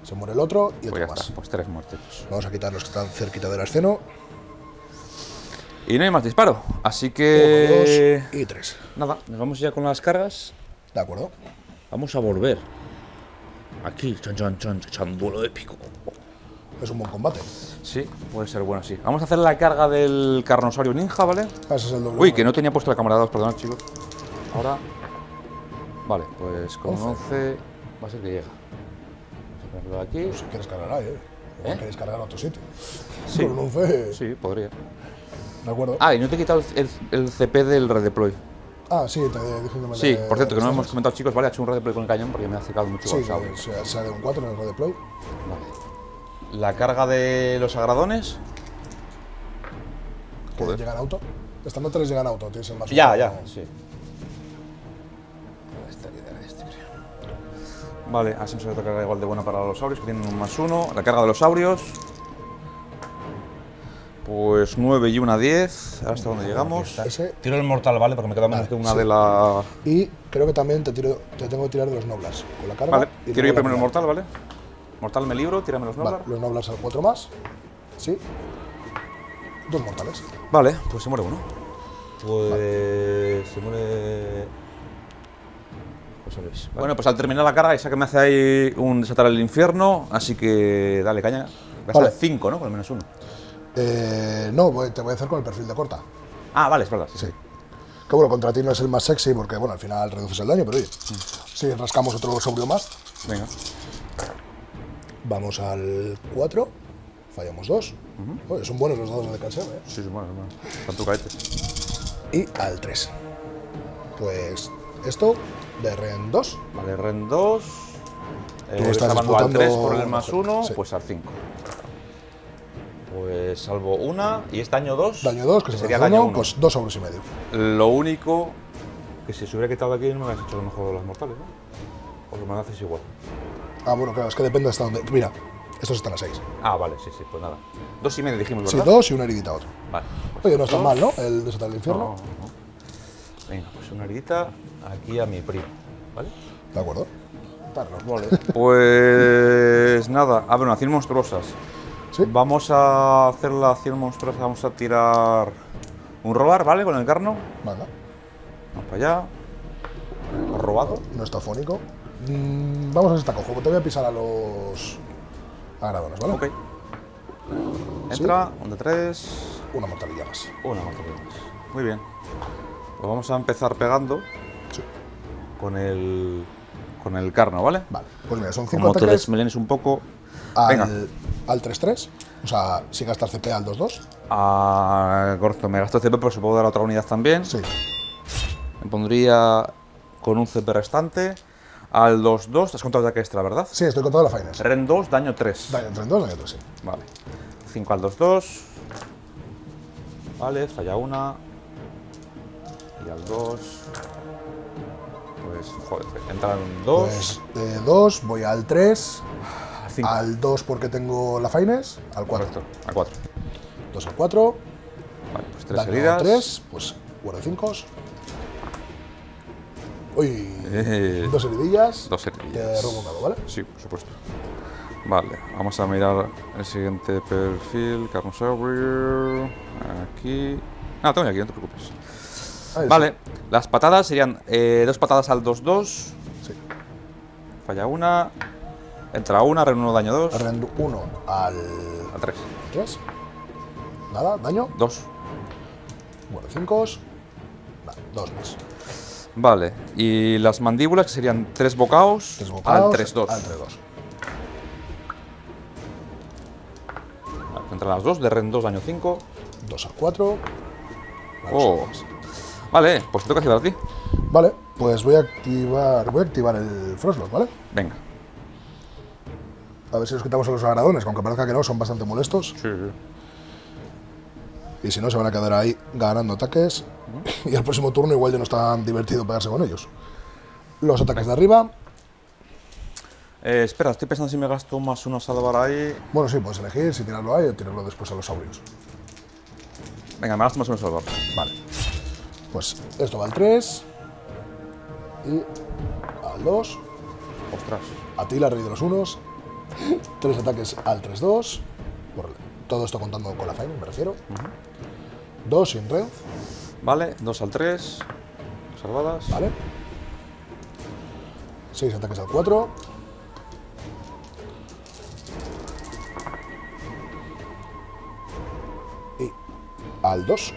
S2: se muere el otro y
S1: Pues
S2: otro
S1: ya
S2: más.
S1: está, pues 3 muertitos.
S2: Vamos a quitar los que están cerquita del esceno.
S1: Y no hay más disparo. Así
S2: 1,
S1: que.
S2: 2 y 3.
S1: Nada, nos vamos ya con las cargas.
S2: De acuerdo.
S1: Vamos a volver. Aquí, chan, chan, chan, chan, duelo épico.
S2: es un buen combate.
S1: Sí, puede ser bueno, sí. Vamos a hacer la carga del Carnosaurio Ninja, ¿vale?
S2: Ah, ese es el doble.
S1: Uy, que no tenía puesto la cámara 2, perdón, chicos. Ahora. Vale, pues con 11 va a ser que llega. Vamos a ponerlo aquí.
S2: Si quieres cargar ahí, O quieres cargar a otro sitio.
S1: Sí.
S2: Con un 11,
S1: Sí, podría.
S2: de acuerdo.
S1: Ah, y no te he quitado el CP del redeploy.
S2: Ah, sí, te dije que me
S1: Sí, por cierto, que no
S2: ¿sabes?
S1: hemos comentado, chicos, vale, ha hecho un redeploy con el cañón porque me ha acercado mucho
S2: Sí,
S1: al saurio.
S2: sale un 4 en el redeploy.
S1: Vale. La carga de los agradones.
S2: Que
S1: Joder.
S2: llega en auto. Estando 3 llega en auto, tienes el más
S1: Ya,
S2: uno.
S1: ya, sí. Vale, así me sale otra carga igual de buena para los saurios, que tienen un +1. La carga de los saurios. Pues 9 y una 10. Ahora hasta donde llegamos.
S2: Ese.
S1: Tiro el mortal, ¿vale? Porque me queda menos
S2: Vale,
S1: de una
S2: sí.
S1: de la.
S2: Y creo que también te tengo que tirar de los noblas. Con la carga.
S1: Vale,
S2: y
S1: tiro yo
S2: luego
S1: primero el
S2: la
S1: mortal, ¿vale? Mortal me libro, tírame los
S2: Vale,
S1: Noblar.
S2: los noblars al 4 más. Sí. 2 mortales.
S1: Vale, pues se muere uno. Pues se muere. Pues sabéis. Vale. Bueno, pues al terminar la carga, esa que me hace ahí un desatar el infierno, así que dale caña. Vas
S2: Vale.
S1: a 5, ¿no? Con el -1.
S2: No, te voy a hacer con el perfil de corta.
S1: Ah, vale, es verdad.
S2: Sí. Que bueno, contra ti no es el más sexy porque, bueno, al final reduces el daño, pero oye, si rascamos otro sobrio más,
S1: Venga.
S2: vamos al 4, fallamos 2. Oye, son buenos los dados de canción, ¿eh?
S1: Sí, sí, bueno. Tanto caete.
S2: Y al 3. Pues esto de Ren 2.
S1: Vale, Ren 2.
S2: Tú estás
S1: Salvando al 3 por el
S2: disputando-
S1: +1,
S2: sí.
S1: pues al 5. Pues salvo una y es daño 2.
S2: Daño 2, que
S1: sería
S2: daño
S1: daño
S2: 1,
S1: 1.
S2: pues 2 euros y medio.
S1: Lo único que si se hubiera quitado aquí no me hubieras hecho lo mejor de las mortales, ¿no? O me lo haces igual.
S2: Ah, bueno, claro, es que depende hasta dónde. Mira, estos están a 6.
S1: Ah, vale, sí, sí, pues nada. 2 y medio dijimos,
S2: Sí,
S1: ¿verdad?
S2: 2 y una heridita a otro.
S1: Vale.
S2: Oye, no está
S1: Dos.
S2: mal, ¿no? El desatar el infierno.
S1: No, no. Venga, pues una heridita aquí a mi primo, ¿vale?
S2: De acuerdo. Darnos.
S1: Vale. Pues nada, a ver, una 100 monstruosas.
S2: Sí.
S1: Vamos a hacer la 100 monstruosas, vamos a tirar un robar, ¿vale? Con el carno.
S2: Venga,
S1: Vamos para allá. Robado.
S2: no está fónico. Vamos a esta cojo, te voy a pisar a los agradones, ¿vale?
S1: Ok. Entra, un de 3.
S2: Una mortalilla más.
S1: Una mortalidad más. Muy bien. Pues vamos a empezar pegando
S2: Sí.
S1: con el carno, ¿vale?
S2: Vale, pues mira, son 5
S1: Como te
S2: ataques
S1: desmelenes un poco. Venga.
S2: al 3-3. O sea, sin gastar CP al 2-2.
S1: Corto, me gasto CP, pero se puedo dar a otra unidad también.
S2: Sí.
S1: Me pondría con un CP restante. Al 2-2, te has contado ataque extra, ¿verdad?
S2: Sí, estoy contando la Fines.
S1: Ren 2, daño 3.
S2: Daño entre 2, daño 3, sí.
S1: Vale. 5 al 2-2. Vale, falla una. Y al 2. Pues, joder, entran 2.
S2: Pues de 2 voy al 3,
S1: Al 5.
S2: al 2 porque tengo la Fines, al 4.
S1: Correcto, al 4.
S2: 2 al 4,
S1: Vale, pues 3
S2: daño
S1: heridas.
S2: 3, pues guardo 5. Uy, 2 heridillas.
S1: 2
S2: Te
S1: heridillas.
S2: robo un dado, ¿vale?
S1: Sí, por supuesto. Vale, vamos a mirar el siguiente perfil. Carnosaurio. Aquí. No, tengo ya aquí, no te preocupes.
S2: Ahí
S1: Vale, las patadas serían 2 patadas al 2-2.
S2: Sí.
S1: Falla una. Entra una, Ren 1, daño 2.
S2: Rend 1 al
S1: A 3.
S2: 3. Nada, daño.
S1: 2.
S2: Guardo 5. Vale, 2 más.
S1: Vale, y las mandíbulas que serían 3 bocaos,
S2: 3
S1: al
S2: bocados.
S1: 3-2.
S2: Al 3-2.
S1: Vale, entran las 2, de Ren 2, daño 5.
S2: 2 al 4.
S1: Oh. Vale, pues te toca activar a ti.
S2: Vale, pues voy a activar el Frostlock, ¿vale?
S1: Venga.
S2: A ver si nos quitamos a los agradones, que aunque parezca que no, son bastante molestos.
S1: Sí, sí.
S2: Y si no, se van a quedar ahí ganando ataques. Y el próximo turno igual ya no es tan divertido pegarse con ellos. Los ataques de arriba.
S1: Espera, estoy pensando si me gasto un +1 a salvar ahí.
S2: Bueno, sí, puedes elegir si tirarlo ahí o tirarlo después a los saurios.
S1: Venga, me gasto +1 a salvar.
S2: Vale. Pues esto va al 3. Y al 2.
S1: Ostras.
S2: A ti la rey de los unos. 3 ataques al 3-2. Todo esto contando con la Fine, me refiero. 2 sin red.
S1: Vale, 2 al 3. Salvadas.
S2: Vale. 6 ataques al 4. al 2.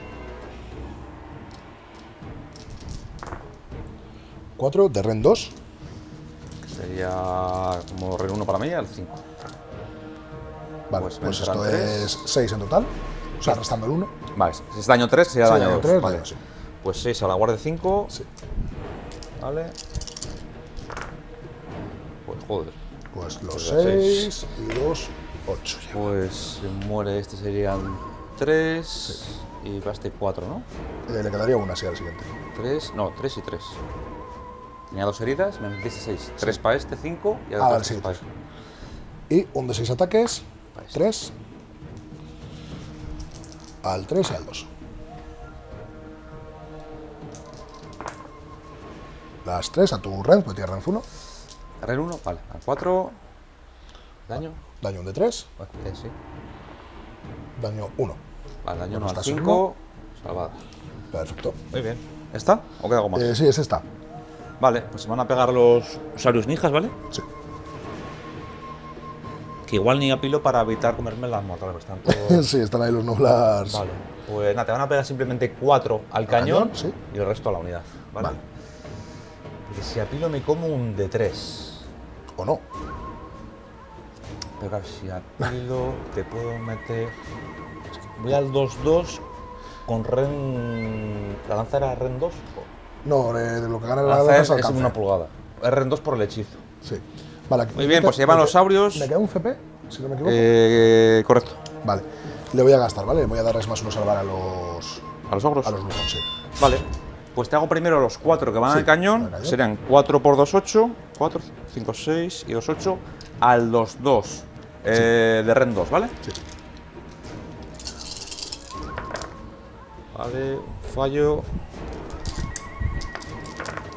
S2: 4 de Ren 2.
S1: Sería como Ren 1 para mí, al 5.
S2: Vale,
S1: Pues
S2: pues
S1: me
S2: esto
S1: serán
S2: es 6 en total. O sea, restando el 1.
S1: Vale, si es daño 3, sería
S2: Sí,
S1: daño
S2: daño
S1: 2.
S2: 3,
S1: vale.
S2: daño, sí.
S1: Pues 6 a la guardia 5.
S2: Sí.
S1: Vale. Pues joder.
S2: Pues los
S1: Pues
S2: 6 y 2, 8.
S1: Pues se muere este, serían 3. Y para este 4, ¿no?
S2: Le quedaría una así al siguiente.
S1: 3, no, 3 y 3. Tenía 2 heridas, me metiste 6. 3 para este, 5 y
S2: Ah,
S1: ahora
S2: vale,
S1: 3
S2: sí.
S1: para este.
S2: Y un de 6 ataques.
S1: Para este.
S2: 3. Al 3 y al 2. Las 3 a tu Ren, pues tienes Ren 1.
S1: Ren 1, vale. Al 4. Daño.
S2: Daño 1 de 3.
S1: Bueno, sí.
S2: Daño 1.
S1: Vale, daño
S2: Bueno,
S1: 1 al
S2: estás en
S1: 5. Salvada.
S2: Perfecto.
S1: Muy bien. ¿Está? ¿O queda algo más?
S2: Sí, es esta.
S1: Vale, pues se van a pegar los Saurius Ninjas, ¿vale?
S2: Sí.
S1: Que igual ni apilo para evitar comerme las mortales, están todos...
S2: Sí, están ahí los Noblars.
S1: Vale, pues nada, te van a pegar simplemente 4 al cañón,
S2: sí.
S1: y el resto a la unidad, ¿vale?
S2: Vale.
S1: Porque si apilo me como un de 3.
S2: ¿O no?
S1: Pero claro, si apilo te puedo meter... Voy al 2-2 con Ren... ¿La lanza era Ren 2?
S2: No, de lo que gana
S1: La
S2: la
S1: lanza
S2: lanza
S1: es
S2: es alcance.
S1: una pulgada. Es Ren 2 por el hechizo.
S2: Sí. Vale, aquí-
S1: Muy bien, pues se llevan los saurios.
S2: ¿Me queda un CP? Si no me equivoco.
S1: Correcto.
S2: Vale. Le voy a gastar, ¿vale? Le voy a darles más uno salvar a los.
S1: ¿A los ogros?
S2: A los Lujos, sí.
S1: Vale. Pues te hago primero los 4 que van
S2: Sí,
S1: al cañón.
S2: al cañón.
S1: Serían 4 por 2, 8. 4, 5, 6 y 2, 8. Al 2, 2. De Ren 2, ¿vale?
S2: Sí.
S1: Vale, un fallo.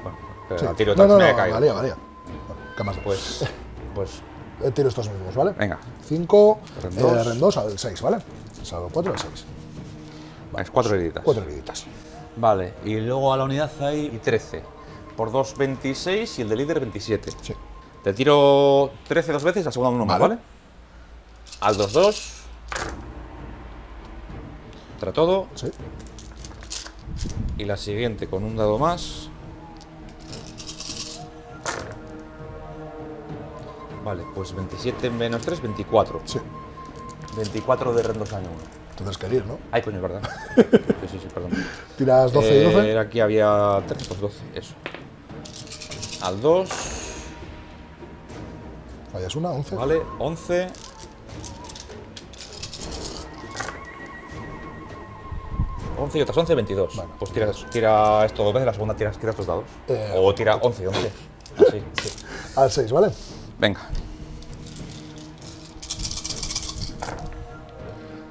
S1: Bueno, pero
S2: Sí.
S1: al tiro
S2: No,
S1: me he caído.
S2: valía. Bueno, ¿qué más?
S1: Pues
S2: Tiro estos mismos, ¿vale?
S1: venga.
S2: 5,
S1: Ren 2.
S2: Ren 2 al 6, ¿vale? Salvo 4 al 6.
S1: Es 4 heridas.
S2: 4 heriditas.
S1: Vale, y luego a la unidad hay 13. Por 2, 26 y el de líder 27.
S2: Sí.
S1: Te tiro 13 dos veces, la segunda uno más,
S2: Vale.
S1: ¿vale? Al 2, 2. Contra todo.
S2: Sí.
S1: Y la siguiente con un dado más. Vale, pues 27 menos 3, 24.
S2: Sí.
S1: 24 de Ren 2 año 1.
S2: Entonces queréis, ¿no?
S1: Ay, coño, es verdad. Sí, perdón.
S2: Tiras 12 y 12.
S1: Aquí había 13, pues 12, eso. Al 2,
S2: Fallas una, 11.
S1: vale, 11. Y otras 11, 22.
S2: Bueno,
S1: pues tira esto dos veces, la segunda tira estos dados.
S2: Eh,
S1: O tira 11 y 11. Así.
S2: Al 6, ¿vale?
S1: Venga.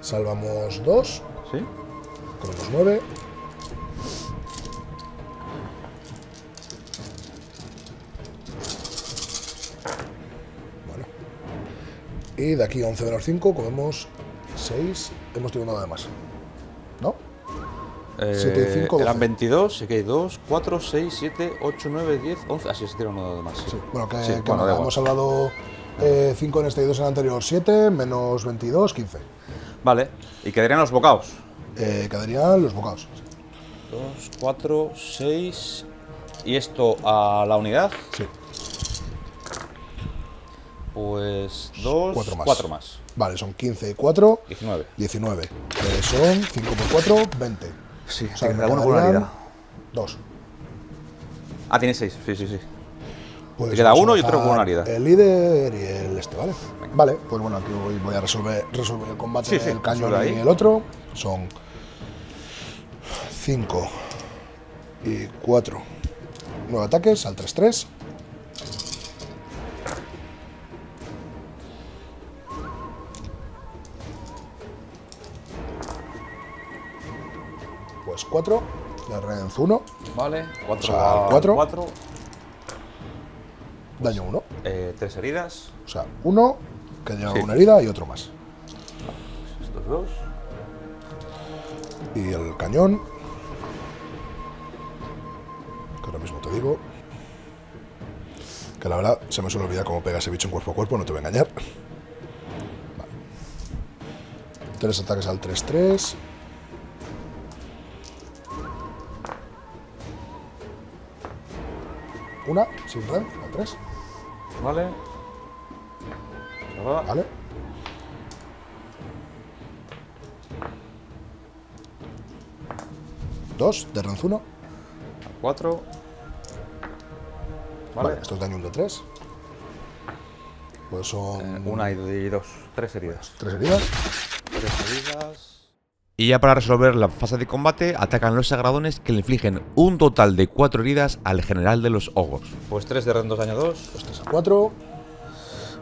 S2: Salvamos 2,
S1: ¿Sí?
S2: con los 9. Bueno. Y de aquí 11 menos 5, comemos 6. Hemos tirado nada de más. ¿No? 7 y 5,
S1: eran
S2: 12.
S1: 22, sí que hay 2, 4, 6, 7, 8, 9, 10, 11. Así se tira uno de más. Sí.
S2: Sí. Bueno, que,
S1: Sí,
S2: que
S1: bueno, da igual.
S2: hemos hablado 5 en este y 2 en el anterior. 7 menos 22, 15.
S1: Vale, y quedarían los bocados.
S2: Quedarían los bocados.
S1: 2, 4, 6. Y esto a la unidad,
S2: Sí.
S1: pues 2,
S2: 4 más. Vale, son 15 y 4,
S1: 19.
S2: 19. Que son 5 por 4, 20.
S1: Sí,
S2: O sea,
S1: que
S2: me
S1: me da uno con una
S2: quedarían
S1: herida.
S2: 2.
S1: Ah, tiene 6, sí.
S2: Pues
S1: Te queda
S2: vamos a
S1: uno y otro
S2: dejar
S1: con una herida.
S2: El líder y el este, ¿vale? Vale, pues bueno, aquí voy a resolver el combate
S1: Sí, sí,
S2: del cañón
S1: resuelve
S2: y
S1: ahí.
S2: el otro. Son 5 y 4. 9 ataques al 3-3. Pues 4. Le redenzo 1.
S1: Vale, 4
S2: O sea, 4.
S1: 4.
S2: Daño 1.
S1: 3 heridas.
S2: O sea, 1 que lleva
S1: Sí.
S2: una herida y otro más.
S1: Estos 2.
S2: Y el cañón. Que ahora mismo te digo. Que la verdad se me suele olvidar cómo pega ese bicho en cuerpo a cuerpo, no te voy a engañar. Vale. 3 ataques al 3-3. Una, sin red, a 3.
S1: Vale. Cerrada.
S2: Vale. Dos, de ranz 1.
S1: 4.
S2: Vale.
S1: Vale.
S2: Esto es daño de 3. Pues son
S1: 1 y 2. 3 heridas.
S2: 3 heridas.
S1: 3 heridas.
S3: Y ya para resolver la fase de combate, atacan los sagradones que le infligen un total de 4 heridas al general de los ogros.
S1: Pues 3 de rendos daño 2.
S2: Pues 3 a 4.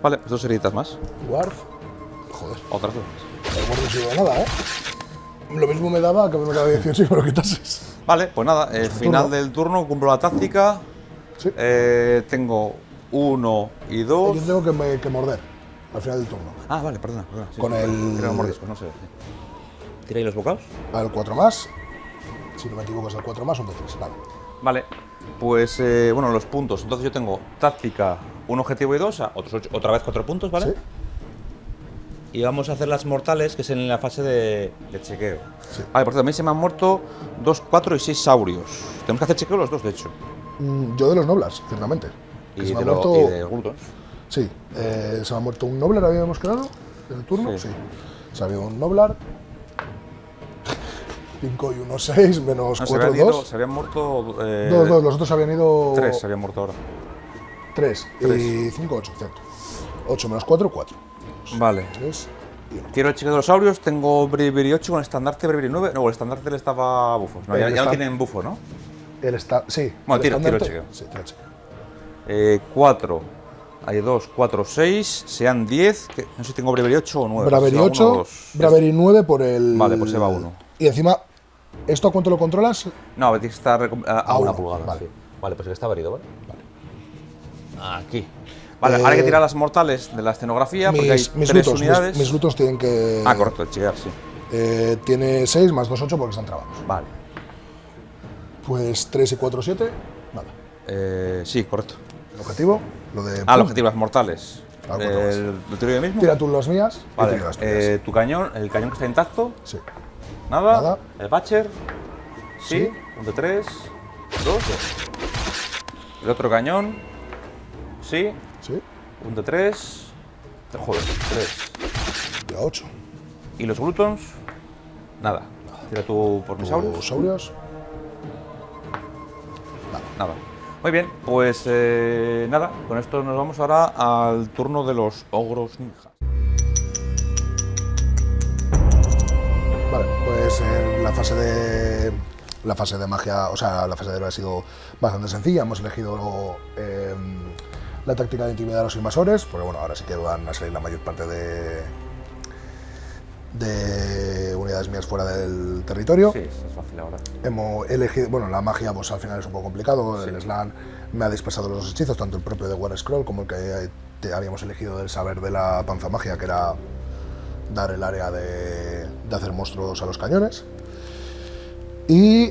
S1: Vale, pues 2 heridas más.
S2: Guard. Joder,
S1: Otras 2.
S2: el guard no sirve de nada, ¿eh? Lo mismo me daba que me quedaba 18 si me lo quitases.
S1: Vale, pues nada, final
S2: turno.
S1: del turno, cumplo la táctica.
S2: Sí.
S1: Tengo 1 y 2.
S2: Yo tengo que morder al final del turno.
S1: Ah, vale, perdona. Sí,
S2: Con el-
S1: Tira los mordiscos, no sé. ¿Tiráis los bocados?
S2: Al 4 más. Si no me equivoco es el 4 más, un de 3. Vale.
S1: Vale, pues bueno, los puntos. Entonces yo tengo táctica, un objetivo y 2, otra vez 4 puntos, ¿vale?
S2: Sí.
S1: Y vamos a hacer las mortales, que es en la fase de chequeo.
S2: Sí.
S1: Vale, por cierto, a mí se me han muerto 2, 4 y 6 saurios. Tenemos que hacer chequeo los dos, de hecho.
S2: Yo de los Noblars, ciertamente. Que
S1: Y
S2: se me
S1: de,
S2: ha muerto.
S1: y de glutons.
S2: Sí, se me ha muerto un Noblar, habíamos quedado en el turno.
S1: Sí.
S2: Sí. Se había un Noblar. 5 y 1, 6, menos
S1: No,
S2: 4,
S1: ido,
S2: 2.
S1: se habían muerto.
S2: 2, 2, los otros habían ido.
S1: 3 se habían muerto ahora.
S2: 3 y 5, 8, cierto. 8 menos 4, 4.
S1: Vale.
S2: 3 y 1.
S1: Tiro el chequeo de los saurios, tengo Bravery 8 con estandarte Bravery 9. No, el estandarte le estaba bufos. No, ya no tienen bufo, ¿no?
S2: Él está. Sí.
S1: Bueno,
S2: el
S1: tiro el
S2: estandarte-
S1: chequeo.
S2: Sí, tira el chequeo.
S1: 4. Hay 2, 4, 6. Sean 10. No sé si tengo Bravery 8 o 9.
S2: Bravery 8, Bravery 9 por el.
S1: Vale, pues se va 1.
S2: Y encima, ¿esto a cuánto lo controlas?
S1: No, tiene que estar a una
S2: uno,
S1: pulgada.
S2: vale.
S1: Sí. Vale, pues está herido, ¿vale? Aquí. Vale, ahora hay que tirar las mortales de la escenografía porque hay
S2: Mis
S1: 3
S2: lutos,
S1: unidades.
S2: mis lutos tienen que.
S1: Ah, correcto, el chequear, sí.
S2: Tiene 6 más 2, 8 porque están trabados.
S1: Vale.
S2: Pues 3 y 4, 7. Nada.
S1: Sí, correcto.
S2: El objetivo, lo de.
S1: Ah, el objetivo, las mortales.
S2: Ah, cuatro más.
S1: ¿Lo tiro yo mismo?
S2: Tira tú las mías. Y
S1: Vale,
S2: tiro las tuyas.
S1: tu cañón, el cañón que está intacto.
S2: Sí.
S1: Nada.
S2: Nada.
S1: El Batcher. Sí.
S2: Sí.
S1: Un de 3. 2. El otro cañón. Sí.
S2: Sí.
S1: Un de 3. Joder, 3.
S2: Tira 8.
S1: ¿Y los glutons? Nada. Tira tú por mis saurios.
S2: Tus saurios.
S1: Nada. Muy bien, pues nada, con esto nos vamos ahora al turno de los ogros ninjas.
S2: Vale, pues la fase de magia, o sea, la fase de héroe ha sido bastante sencilla. Hemos elegido la táctica de intimidar a los invasores, porque bueno, ahora sí que van a salir la mayor parte de unidades mías fuera del territorio.
S1: Sí, es fácil ahora.
S2: Hemos elegido, bueno, la magia pues al final es un poco complicado.
S1: Sí.
S2: El slan me ha dispersado los hechizos, tanto el propio de War Scroll como el que habíamos elegido del saber de la panza magia, que era dar el área de hacer monstruos a los cañones. Y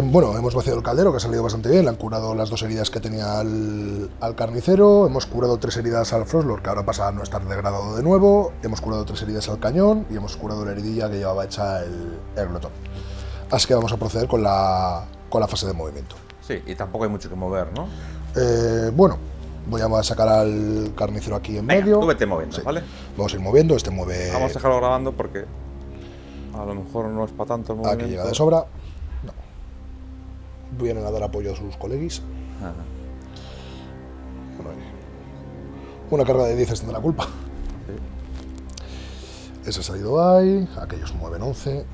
S2: bueno, hemos vaciado el caldero, que ha salido bastante bien. Le han curado las 2 heridas que tenía al carnicero. Hemos curado 3 heridas al Frostlord, que ahora pasa a no estar degradado de nuevo. Hemos curado 3 heridas al cañón y hemos curado la heridilla que llevaba hecha el glotón. Así que vamos a proceder con la fase de movimiento.
S1: Sí, y tampoco hay mucho que mover, ¿no?
S2: Bueno, voy a sacar al carnicero aquí en
S1: Venga,
S2: medio.
S1: tú vete moviendo,
S2: Sí.
S1: ¿vale?
S2: Vamos a ir moviendo, este mueve.
S1: Vamos a dejarlo grabando porque a lo mejor no es para tanto el movimiento.
S2: Aquí llega de sobra. No. Vienen a dar apoyo a sus colegis.
S1: Ajá.
S2: Bueno, una carga de 10 tendrá la culpa.
S1: Sí.
S2: Ese ha salido ahí, aquellos mueven 11.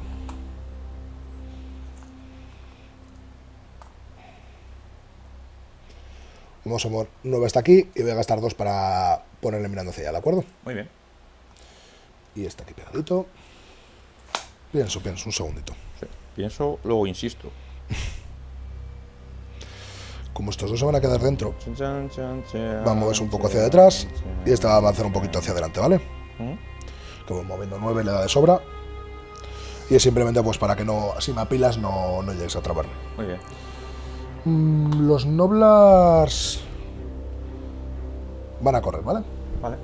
S2: Vamos a mover 9 hasta aquí y voy a gastar 2 para ponerle mirando hacia allá, ¿de acuerdo?
S1: Muy bien.
S2: Y está aquí pegadito. Pienso, un segundito.
S1: Sí. Pienso, luego insisto.
S2: Como estos dos se van a quedar dentro,
S1: Chan, chan, chan, chan,
S2: va a moverse un poco hacia
S1: chan,
S2: detrás
S1: chan.
S2: y esta va a avanzar un poquito hacia adelante, ¿vale? Como moviendo 9 le da de sobra. Y es simplemente pues para que no, si me apilas no llegues a atraparme.
S1: Muy bien.
S2: Los Noblars van a correr, ¿vale?
S1: Vale.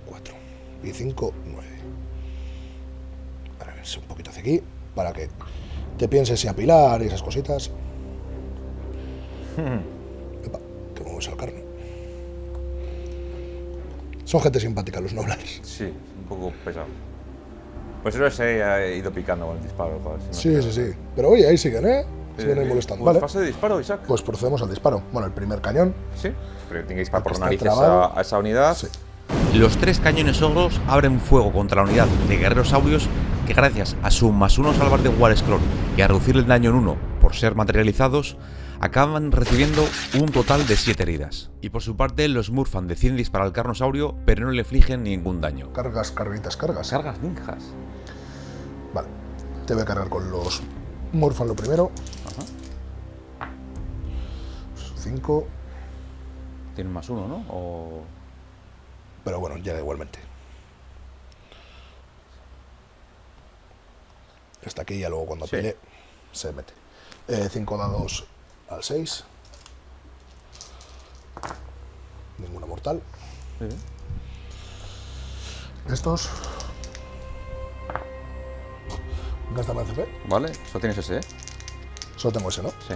S2: 4 y 5, 9. Ahora un poquito hacia aquí para que te pienses si apilar y esas cositas. Epa, que vamos al carne. Son gente simpática los noblares.
S1: Sí, un poco pesado. Pues eso se ha ido picando con el disparo. Joder, si
S2: Sí,
S1: no
S2: sí, sí. Pero oye, ahí siguen, ¿eh? Siguen ahí molestando.
S1: Pues
S2: Vale.
S1: fase de disparo, Isaac.
S2: Pues procedemos al disparo. Bueno, el primer cañón.
S1: Sí, pero tiene que disparar por
S2: Aquí
S1: la
S2: está
S1: nariz
S2: trabado.
S1: a esa unidad.
S2: Sí.
S3: Los 3 cañones ogros abren fuego contra la unidad de guerreros saurios que, gracias a su +1 salvar de War Scroll y a reducir el daño en 1 por ser materializados, acaban recibiendo un total de 7 heridas. Y por su parte, los Murfan deciden disparar al carnosaurio, pero no le infligen ningún daño.
S2: Cargas, carguitas, cargas.
S1: Cargas ninjas.
S2: Vale. Te voy a cargar con los Morphan lo primero. 5.
S1: Tienen +1, ¿no? O...
S2: Pero bueno, llega igualmente. Está aquí y ya luego cuando
S1: Sí.
S2: pile se mete. 5 dados al 6. Ninguna mortal.
S1: Sí.
S2: Estos. Gástame el CP.
S1: Vale, solo tienes ese, ¿eh?
S2: Solo tengo ese, ¿no?
S1: Sí.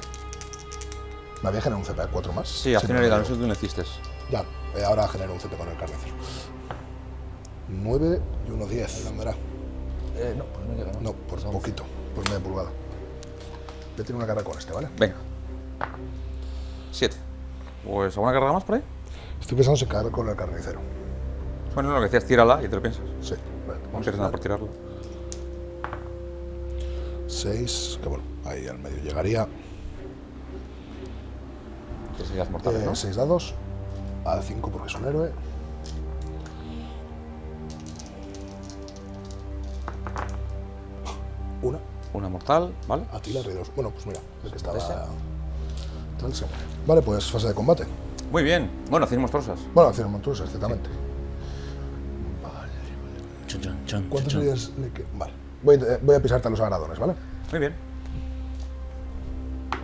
S2: Me había generado un CP a 4 más.
S1: Sí, al
S2: Sí,
S1: final
S2: me
S1: no
S2: lo
S1: sé
S2: digo.
S1: tú lo hiciste.
S2: Ya, ahora genero un CP con el carnicero. 9 y 1, 10. ¿Dónde era?
S1: No, pues no llega,
S2: No, por poquito, por media pulgada. Voy a tirar una carga con este, ¿vale?
S1: Venga. 7. Pues ¿alguna carga más por ahí?
S2: Estoy pensando si cargar con el carnicero.
S1: Bueno, lo que decías, tírala y te lo piensas.
S2: Sí, vale.
S1: No pierdes nada por tirarla.
S2: 6, que bueno, ahí al medio llegaría.
S1: 3 heridas mortales, ¿no?
S2: 6 dados, al 5 porque es un héroe. Una,
S1: Una mortal, ¿vale?
S2: Atila, rey 2. Bueno, pues mira, el que estaba. Tal se muere. Vale, pues fase de combate.
S1: Muy bien. Bueno, hacéis monstruosas.
S2: Bueno, acción montuosa, exactamente. ¿Cuántos heridas le quedan? Vale. Voy a pisarte a los agradones, ¿vale?
S1: Muy bien.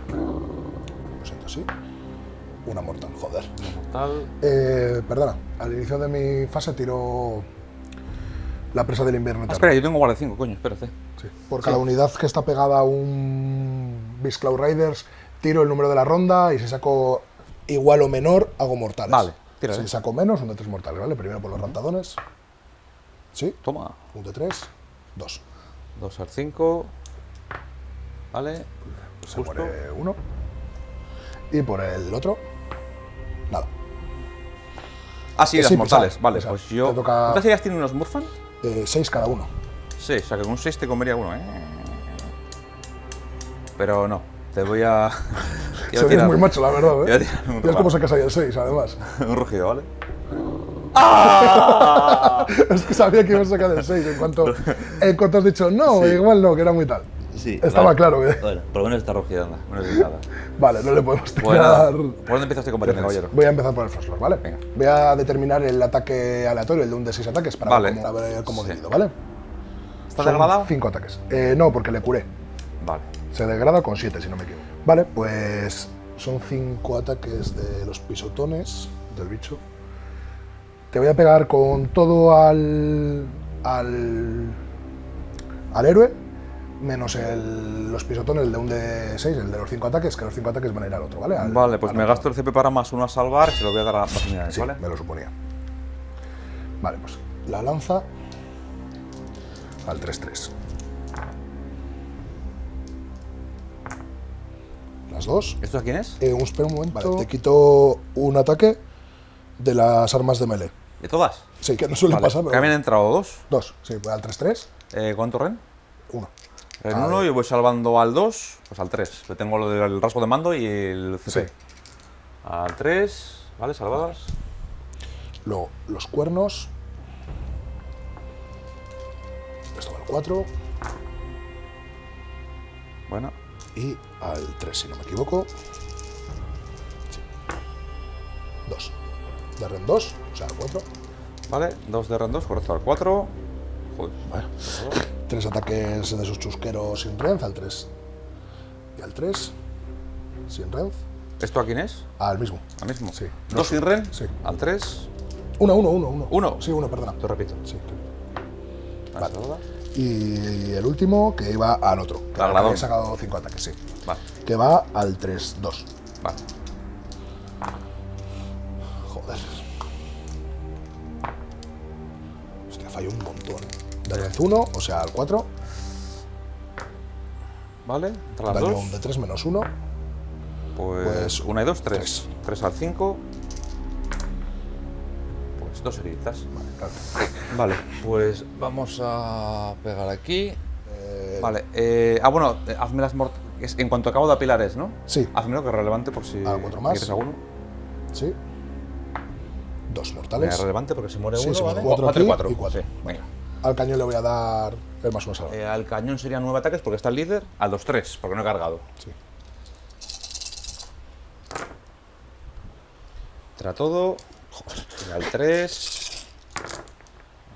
S2: Lo siento, así. Una mortal, joder.
S1: Mortal.
S2: Perdona, al inicio de mi fase tiro la presa del invierno
S1: Ah,
S2: eterno.
S1: espera, yo tengo guardia 5, coño, espérate.
S2: Sí. Por cada unidad que está pegada a un Beast Cloud Raiders, tiro el número de la ronda y si saco igual o menor, hago mortales.
S1: Vale, tírale.
S2: Si saco menos, un de 3 mortales, ¿vale? Primero por los rantadones. Sí,
S1: Toma.
S2: un de 3, 2.
S1: 2 al 5. Vale.
S2: Se
S1: Justo.
S2: muere uno. Y por el otro, nada.
S1: Ah, sí, las
S2: Sí,
S1: mortales.
S2: pisar,
S1: Vale,
S2: pisar.
S1: pues yo.
S2: Te toca-
S1: ¿Cuántas heridas tienen unos Murfan?
S2: 6 cada uno.
S1: Sí, o sea que con un 6 te comería uno, ¿eh? Pero no, te voy a. te voy a
S2: Soy muy macho, la verdad,
S1: Voy a
S2: ¿eh?
S1: tirar un
S2: ¿Ves cómo
S1: robar.
S2: sacas ahí el 6, además?
S1: Un rugido, ¿vale?
S2: Es que sabía que ibas a sacar el 6 en cuanto has dicho, no, igual no, que era muy tal.
S1: Sí.
S2: Estaba claro que...
S1: Bueno, por lo menos está rugido, anda. No es nada.
S2: Vale, no le podemos
S1: Pues nada,
S2: tirar...
S1: ¿por dónde empiezas este combate, caballero?
S2: Voy a empezar por el Frostlord, ¿vale?
S1: Venga.
S2: Voy a determinar el ataque aleatorio, el de un de 6 ataques, para
S1: Vale.
S2: ver cómo
S1: Sí.
S2: divido, ¿vale?
S1: ¿Está
S2: Son
S1: degradado?
S2: 5 ataques. No, porque le curé.
S1: Vale.
S2: Se degrada con 7, si no me equivoco. Vale, pues son 5 ataques de los pisotones del bicho. Te voy a pegar con todo al héroe, menos los pisotones, el de un de 6, el de los 5 ataques, que los 5 ataques van a ir al otro, ¿vale?
S1: Vale, pues
S2: al
S1: me
S2: otro.
S1: gasto el CP para +1 a salvar y se lo voy a dar a más unidades,
S2: Sí,
S1: ¿vale?
S2: me lo suponía. Vale, pues la lanza al 3-3. Las dos.
S1: ¿Esto a quién es?
S2: Espera un momento. Vale, te quito un ataque de las armas de melee.
S1: ¿De todas?
S2: Sí, que no suele
S1: Vale.
S2: pasar,
S1: Que
S2: pero...
S1: me han entrado 2.
S2: Dos, sí, pues al 3-3,
S1: ¿Cuánto ren?
S2: 1.
S1: En 1 y voy salvando al 2, pues al 3. Le tengo lo del rasgo de mando y el CP.
S2: Sí.
S1: Al 3, ¿vale? Salvadas.
S2: Luego, los cuernos. Esto va al 4
S1: Bueno.
S2: y al 3, si no me equivoco. Sí. 2. De ren 2, o sea, al 4.
S1: Vale, 2 de ren 2, correcto, al 4. Joder.
S2: Vale. 3 ataques de sus chusqueros sin Renz, al 3. Y al 3, sin Renz,
S1: ¿Esto a quién es?
S2: al mismo.
S1: Al mismo.
S2: Sí.
S1: 2 sin ren.
S2: Sí.
S1: Al 3.
S2: 1.
S1: Uno.
S2: Sí, 1, perdona.
S1: Te repito.
S2: Sí.
S1: Vale. Salvada.
S2: Y el último, que iba al otro. Que
S1: Al gradón.
S2: he sacado 5 ataques, sí.
S1: Vale.
S2: Que va al 3-2.
S1: Vale.
S2: que fallo un montón. Daño 1, o sea, al 4.
S1: Vale, entre las
S2: Daño
S1: dos.
S2: de 3 menos 1.
S1: Pues 1 y 2, 3. 3 al 5. Pues 2 heriditas.
S2: Vale, claro.
S1: Vale, pues vamos a pegar aquí. Vale, bueno, hazme las en cuanto acabo de apilar es, ¿no?
S2: Sí.
S1: Hazme lo que es relevante por si
S2: A 4 más.
S1: quieres alguno.
S2: Sí. 2
S1: Mira,
S2: mortales.
S1: es relevante porque si muere
S2: Sí,
S1: uno,
S2: se muere
S1: ¿vale?
S2: 4
S1: 4 y
S2: aquí
S1: 4.
S2: y 4.
S1: Sí, venga.
S2: Al cañón le voy a dar el más 1 salvo.
S1: Al cañón serían 9 ataques porque está el líder. Al 2-3, porque no he cargado.
S2: Sí.
S1: Entra todo. Y al 3.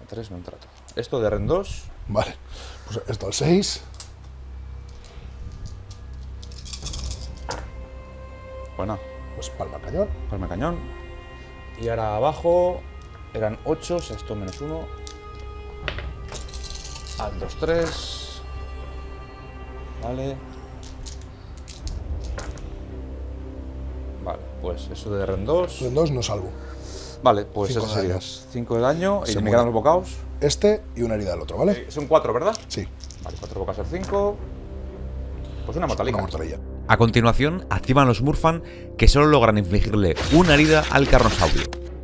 S1: Al 3 no entra todo. Esto de Ren 2.
S2: Vale. Pues esto al 6.
S1: Bueno,
S2: Pues palma al cañón.
S1: palma de cañón. Y ahora abajo eran 8, o sea, esto menos 1. Al 2-3. Vale. Vale, pues eso de Ren 2.
S2: En 2 no salvo.
S1: Vale, pues
S2: 5
S1: esas
S2: de daño.
S1: serías 5 de daño y
S2: Se
S1: me
S2: muere.
S1: quedan los bocaos.
S2: Este y una herida del otro, ¿vale?
S1: Son 4, ¿verdad?
S2: Sí.
S1: Vale, 4 bocas al 5. Pues una mortalidad.
S2: Una mortalilla.
S3: A continuación, activan los Murfan, que solo logran infligirle una herida al Carnosaurio.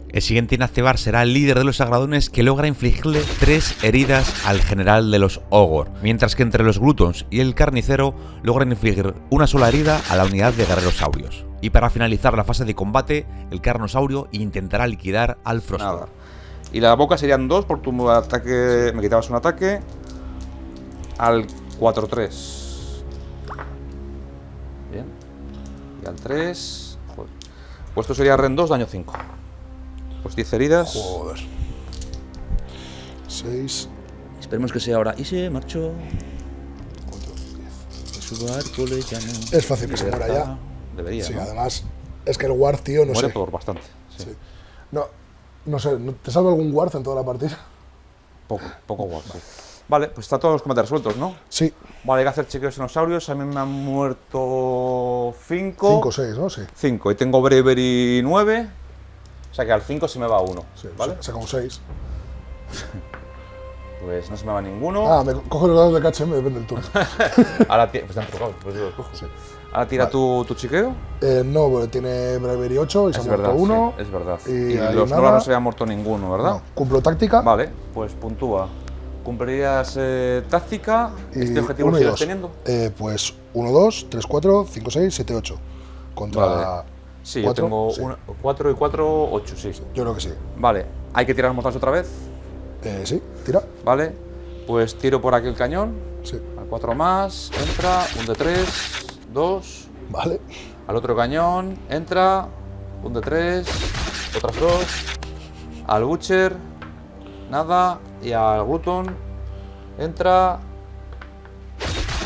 S3: El siguiente en activar será el líder de los Sagradones, que logra infligirle 3 heridas al general de los Ogor, mientras que entre los Glutons y el Carnicero logran infligir una sola herida a la unidad de guerreros saurios. Y para finalizar la fase de combate, el Carnosaurio intentará liquidar al Frostborn.
S1: Nada. Y la boca serían 2 por tu ataque. Me quitabas un ataque. Al 4-3. Bien. Y al 3. Joder. Pues esto sería Ren 2, daño 5. Pues 10 heridas.
S2: Joder. 6.
S1: Esperemos que sea ahora. Y se marchó.
S2: 4, 10.
S1: Su barco le llamó.
S2: Es fácil que se muera ya.
S1: Debería,
S2: Sí,
S1: ¿no?
S2: además, es que el Ward, tío, no
S1: Muere
S2: sé.
S1: por bastante. Sí.
S2: Sí. No sé, ¿te salva algún Ward en toda la partida?
S1: Poco guapo. Sí. Vale, pues está todos los combates resueltos, ¿no?
S2: Sí.
S1: Vale, hay que hacer chequeos dinosaurios. A mí me han muerto 5.
S2: 5 o 6, ¿no? Sí.
S1: 5. Y tengo Bravery 9. O sea que al 5 se me va uno.
S2: Sí,
S1: ¿Vale?
S2: saca un 6.
S1: Pues no se me va ninguno.
S2: Ah, me cojo los dados de KHM, depende del turno.
S1: Ahora pues te han tocado, pues yo los cojo.
S2: Sí.
S1: Ahora tira tu chiqueo.
S2: No, porque tiene Bravery 8 y se ha
S1: Es
S2: muerto
S1: verdad,
S2: uno.
S1: sí, es verdad.
S2: Y
S1: Y
S2: ahí
S1: los
S2: nada.
S1: Nora no se había muerto ninguno, ¿verdad?
S2: No, cumplo táctica.
S1: Vale, pues puntúa. Cumplirías táctica.
S2: Y
S1: ¿Este objetivo lo
S2: 1 y
S1: sigues
S2: 2.
S1: teniendo?
S2: Pues 1, 2, 3, 4, 5, 6, 7, 8. Contra.
S1: Vale. Sí,
S2: cuatro,
S1: yo tengo
S2: sí.
S1: 4 y 4, 8, sí.
S2: Yo creo que sí.
S1: Vale, hay que tirar los mortales otra vez.
S2: Sí, tira.
S1: Vale, pues tiro por aquí el cañón.
S2: Sí.
S1: Al 4 más, entra, un de 3, 2.
S2: Vale.
S1: Al otro cañón, entra, un de 3, otras 2. Al Butcher, nada. Y al Gluton, entra,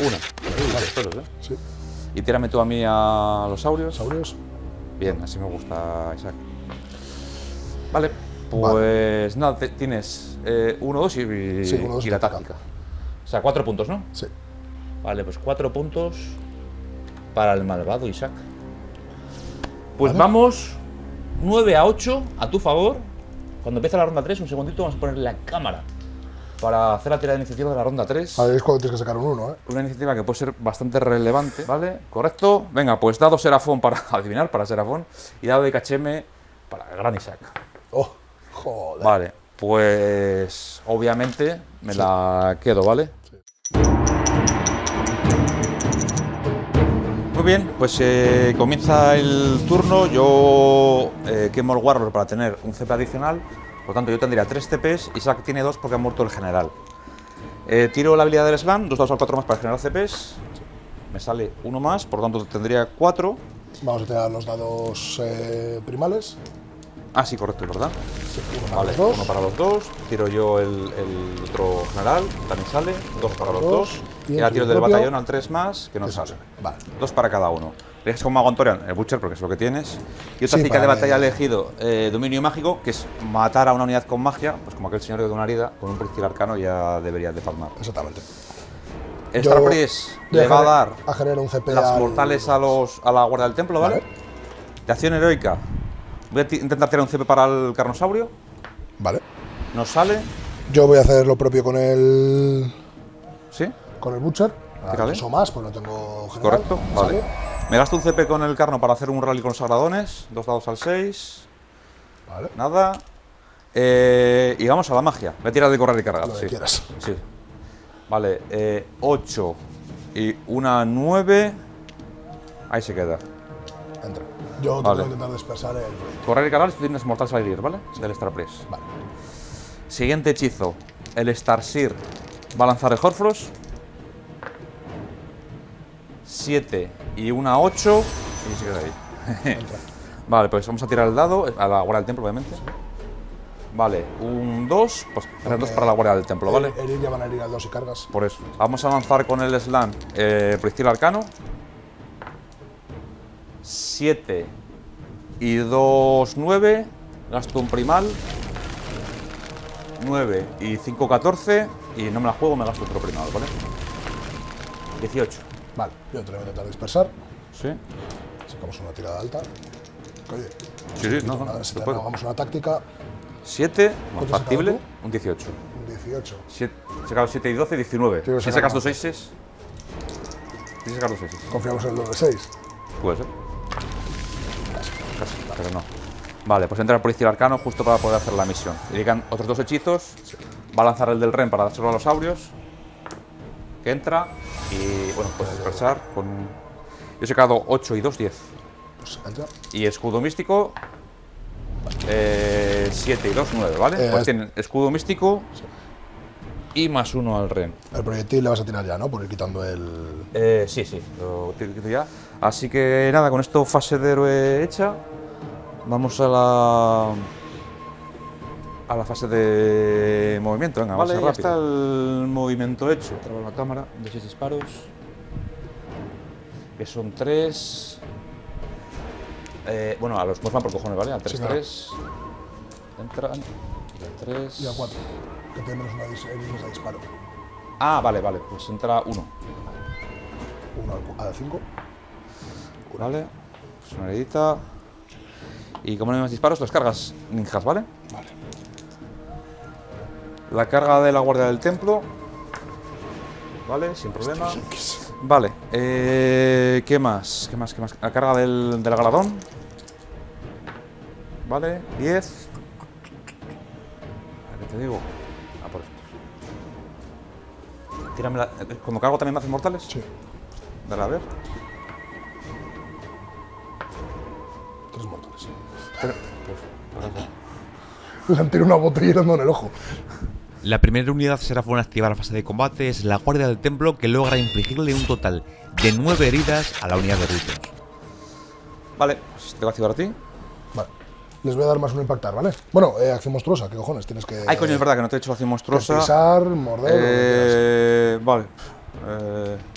S1: una. Vale,
S2: Sí.
S1: Y tírame tú a mí a los saurios.
S2: Saurios.
S1: Bien, así me gusta, Isaac. Vale, pues nada, tienes 1, 2 y,
S2: Sí, 1, 2
S1: y la
S2: táctica.
S1: táctica. O sea, 4 puntos, ¿no?
S2: Sí.
S1: Vale, pues 4 puntos para el malvado Isaac. Pues
S2: Vale.
S1: vamos 9-8 a tu favor. Cuando empieza la ronda 3, un segundito, vamos a poner la cámara para hacer la tirada de iniciativa de la ronda 3.
S2: A ver, es cuando tienes que sacar un 1, ¿eh?
S1: Una iniciativa que puede ser bastante relevante, ¿vale? Correcto. Venga, pues dado Serafón para adivinar, para Serafón, y dado de KHM para el gran Isaac.
S2: Oh, joder.
S1: Vale, pues obviamente me la quedo, ¿vale? Muy bien, pues comienza el turno. Yo quemo el Warlord para tener un CP adicional. Por lo tanto, yo tendría 3 CPs. Isaac tiene 2 porque ha muerto el general. Tiro la habilidad del Slam, 2 dados al 4 más para generar CPs. Me sale 1 más, por lo tanto tendría 4.
S2: Vamos a tirar los dados primales.
S1: Ah, sí, correcto, ¿verdad?
S2: Sí, uno para
S1: Vale,
S2: los dos.
S1: 1 para los 2. Tiro yo el otro general, también sale. 2 para los 2.
S2: Y
S1: Y ahora
S2: el
S1: tiro del
S2: propio,
S1: batallón al 3 más, que no
S2: que
S1: sale.
S2: Vale.
S1: 2 para cada uno. Eliges como mago Antorian el Butcher, porque es lo que tienes. Y otra
S2: Sí,
S1: técnica de
S2: para
S1: batalla he elegido dominio mágico, que es matar a una unidad con magia, pues como aquel señor que de una herida, con un principio arcano ya debería de palmar.
S2: Exactamente.
S1: Star Priest le va a dar
S2: a generar un CP
S1: las
S2: al-
S1: mortales a la guardia del templo, ¿vale?
S2: Vale.
S1: De acción heroica, voy a intentar tirar un CP para el Carnosaurio.
S2: Vale.
S1: Nos sale.
S2: Yo voy a hacer lo propio con el
S1: ¿Sí?
S2: Butcher.
S1: Tírale.
S2: O más, pues no tengo general.
S1: Correcto,
S2: ¿Sale?
S1: vale. Me gasto un CP con el Carno para hacer un rally con los sagradones. 2 dados al 6.
S2: Vale.
S1: Nada. Y vamos a la magia. Voy a tirar de correr y cargar.
S2: Lo que
S1: Sí.
S2: quieras.
S1: Sí. Vale, 8 y una 9. Ahí se queda.
S2: Entra. Yo
S1: Vale.
S2: tengo que intentar dispersar el proyecto.
S1: Correr y cargar si tienes mortales a herir, ¿vale? Del Star Press.
S2: Vale.
S1: Siguiente hechizo. El Starseer va a lanzar el Horfrost. 7 y una 8. Y se queda ahí.
S2: Entra.
S1: Vale, pues vamos a tirar el dado. A la guardia del templo, obviamente. Vale, un 2. Pues 2 para la guardia del templo, ¿vale?
S2: Herir ya van a herir al 2 y cargas.
S1: Por eso. Vamos a lanzar con el slam proyectil arcano. 7 y 2, 9. Gasto un primal. 9 y 5, 14. Y no me la juego, me gasto otro primal, ¿vale? 18.
S2: Vale, yo te lo voy a intentar dispersar.
S1: Sí.
S2: Sacamos una tirada alta. Oye,
S1: Sí, no,
S2: si
S1: se
S2: te
S1: puede.
S2: hagamos una táctica,
S1: 7,
S2: ¿Cuánto has
S1: factible.
S2: sacado
S1: Un 18.
S2: un 18.
S1: He sacado 7 y 12, 19.
S2: Tienes que
S1: Si
S2: sacar
S1: sacas dos
S2: más.
S1: 6, tienes que sacar dos 6.
S2: Confiamos en el doble 6.
S1: Puede ser. Casi, pero no. Vale, pues entra el proyectil arcano justo para poder hacer la misión. Le llegan otros 2 hechizos. Va a lanzar el del Ren para dárselo a los saurios. Que entra. Y bueno, pues dispersar con. Yo he sacado 8 y 2, 10.
S2: Pues entra.
S1: Y escudo místico. 7 y 2, 9, ¿vale? Pues tienen escudo místico. Y más 1 al Ren.
S2: El proyectil le vas a tirar ya, ¿no? Por ir quitando el.
S1: Sí, lo quito ya. Así que nada, con esto fase de héroe hecha. Vamos a la fase de movimiento. Venga,
S5: Vale,
S1: vale,
S5: ya
S1: ya está el movimiento hecho. Trabo la cámara de 6 disparos. Que son 3. Bueno, a los Morfan por cojones, ¿vale? A 3,
S2: Sí, claro.
S1: 3. Entran. Y a 3.
S2: Y a 4. Que tiene menos una heridas de disparo.
S1: Ah, vale, pues entra 1.
S2: 1 al 5.
S1: Vale. Pues una heredita. Y como no hay más disparos, las cargas ninjas, ¿vale?
S2: Vale.
S1: La carga de la guardia del templo. Vale, sin problema. Vale, ¿qué más? La carga del galardón. Vale, 10. ¿Qué te digo? Ah, por estos. Tírame la. ¿Cuando cargo también me hacen mortales?
S2: Sí.
S1: Dale a ver.
S2: 3 mortales.
S1: Pues,
S2: Le han tirado una botella en el ojo.
S3: La primera unidad serafón en activar la fase de combate es la guardia del templo, que logra infligirle un total de 9 heridas a la unidad de Rutos.
S1: vale, pues te voy a activar a ti.
S2: Vale. Les voy a dar más un impactar, ¿vale? Bueno, acción monstruosa, ¿qué cojones? Tienes que.
S1: Ay, coño, es verdad que no te he hecho la acción monstruosa.
S2: Pisar, morder. lo que
S1: Vale.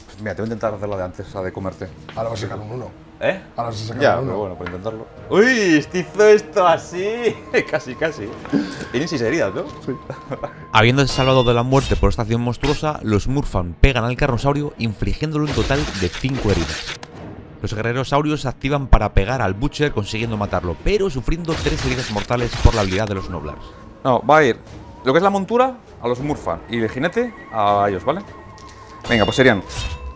S1: Pues mira, te voy a intentar hacer la de antes, la de comerte.
S2: quieras. Ahora vas a sacar un 1.
S1: ¿Eh?
S2: Ahora vas a sacar
S1: Ya,
S2: un 1.
S1: pero bueno, por intentarlo. ¡Uy! Este hizo esto así. Casi. Tienen 6 heridas, ¿no? Sí.
S3: Habiéndose salvado de la muerte por esta acción monstruosa, los Murfan pegan al carnosaurio infligiéndole un total de 5 heridas. Los guerreros saurios se activan para pegar al Butcher consiguiendo matarlo, pero sufriendo 3 heridas mortales por la habilidad de los Noblars.
S1: No, va a ir lo que es la montura a los Murfan y el jinete a ellos, ¿vale? Venga, pues serían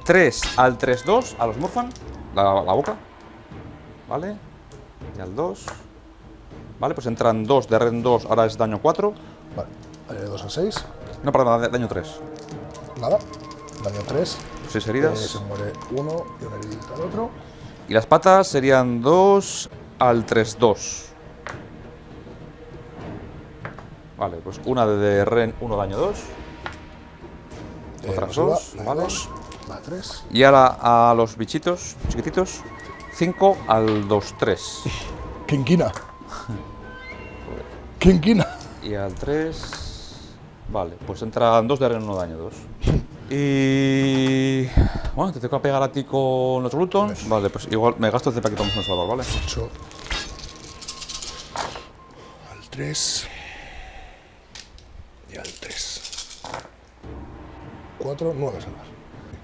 S1: 3 al 3-2 a los Murfan, la boca, ¿vale? Y al 2. Vale, pues entran 2 de Ren 2, ahora es daño 4.
S2: Vale. 2 a 6.
S1: No, perdón, daño 3.
S2: Nada. Daño 3.
S1: 6 heridas.
S2: Se muere uno y una heridita al otro.
S1: Y las patas serían 2 al 3-2. Vale, pues una de Ren, 1 daño 2. Otras
S2: Masiva,
S1: 2,
S2: daño
S1: vale.
S2: 2. Va 3.
S1: Y ahora a los bichitos chiquititos, 5 al 2-3.
S2: Quinquina. Quinquina.
S1: Y al 3. Vale, pues entran 2 de Ren, 1 daño 2. Y. Bueno, te toca pegar a ti con los Glutons. Vale, pues igual me gasto el CP que tomamos en salvar, ¿vale?
S2: 8. Al 3. Y al 3. 4, 9 salvar.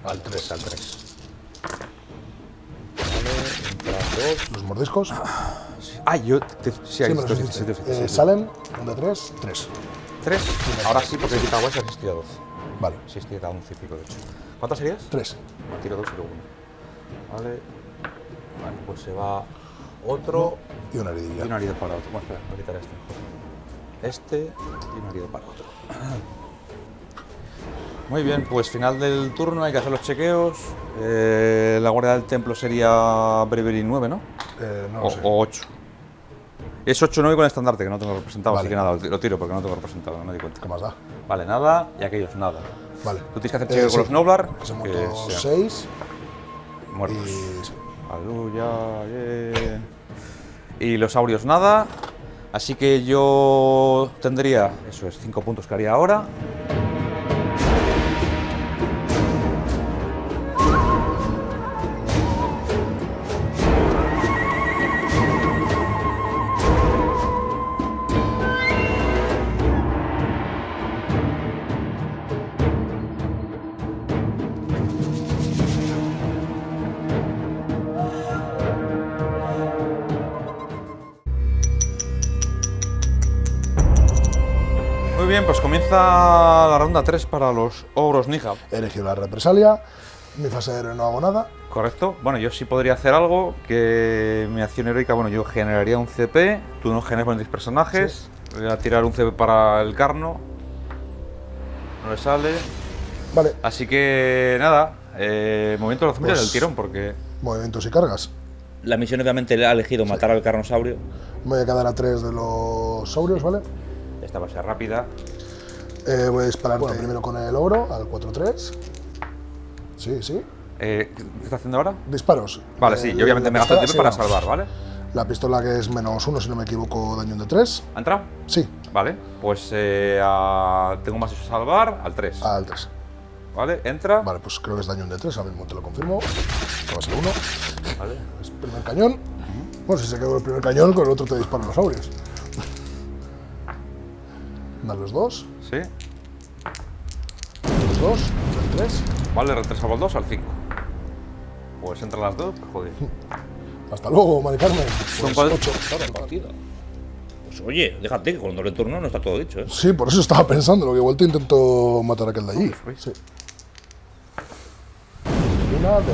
S1: Al 3. Vale, entran 2.
S2: Los mordiscos.
S1: Ah, yo. Sí,
S2: Sí,
S1: hay
S2: me los
S1: 2,
S2: hiciste.
S1: 17.
S2: Salen 1 de 3, 3.
S1: 3. Ahora sí, porque he quitado esa, estoy a 12.
S2: Vale,
S1: Sí, estoy a 11 y pico, de hecho. ¿Cuántas serías?
S2: 3.
S1: Tiro 2 y luego 1. Vale. Vale, pues se va otro
S2: Y una
S1: y
S2: heridilla.
S1: una herida para otro. Bueno, espera, voy a quitar este mejor. Este y una herida para otro. Muy bien, pues final del turno, hay que hacer los chequeos. La guardia del templo sería Brevery 9, ¿no?
S2: No lo sé.
S1: O 8. Es 8-9 con el estandarte, que no tengo representado,
S2: Vale.
S1: así que nada, lo tiro porque no tengo representado, no me di cuenta.
S2: ¿Qué más da?
S1: Vale, nada, y aquellos nada.
S2: Vale.
S1: Tú tienes que hacer chequeo
S2: Sí.
S1: con los Noblar,
S2: Que se han
S1: que
S2: muerto
S1: sean
S2: 6.
S1: muertos.
S2: Y. Sí.
S1: Aleluya, yeah. Y los Aurios nada. Así que yo tendría, eso es, 5 puntos que haría ahora. Muy bien, pues comienza la ronda 3 para los ogros Nihab.
S2: He elegido la represalia. Mi fase de héroe no hago nada.
S1: Correcto. Bueno, yo sí podría hacer algo que mi acción heroica, bueno, yo generaría un CP, tú no generas 26 personajes, voy a tirar un CP para el Carno, no le sale,
S2: Vale.
S1: así que nada, movimiento de los zombies
S2: Pues-
S1: del tirón, porque
S2: Movimientos y cargas.
S1: la misión obviamente le ha elegido matar al Carnosaurio,
S2: Me voy a quedar a 3 de los saurios, ¿vale?
S1: esta va a ser rápida,
S2: Voy a disparar primero con el ogro al 4-3. Sí, sí.
S1: ¿qué está haciendo ahora?
S2: Disparos.
S1: Vale, sí, y obviamente me gasto el tiempo para salvar, ¿vale?
S2: La pistola que es -1, si no me equivoco, daño de 3.
S1: ¿Ha entrado?
S2: Sí,
S1: Vale, pues tengo más eso a salvar al 3,
S2: al 3.
S1: ¿vale? Entra,
S2: Vale, pues creo que es daño de 3, ahora mismo te lo confirmo. Que va a ser 1.
S1: ¿vale?
S2: Es primer cañón. Bueno, si se quedó el primer cañón, con el otro te disparan los saurios. Dan los 2.
S1: Sí.
S2: Los 2. El 3.
S1: Vale, retrasamos el 2 al 5. Pues entran las 2, pues joder.
S2: Hasta luego, Mari Carmen.
S1: Son
S2: Pues
S1: 8.
S2: 8.
S1: Claro, partida. Pues oye, déjate que con el doble turno no está todo dicho, ¿eh?
S2: Sí, por eso estaba pensando, lo que igual te intento matar a aquel de allí. Sí. Una de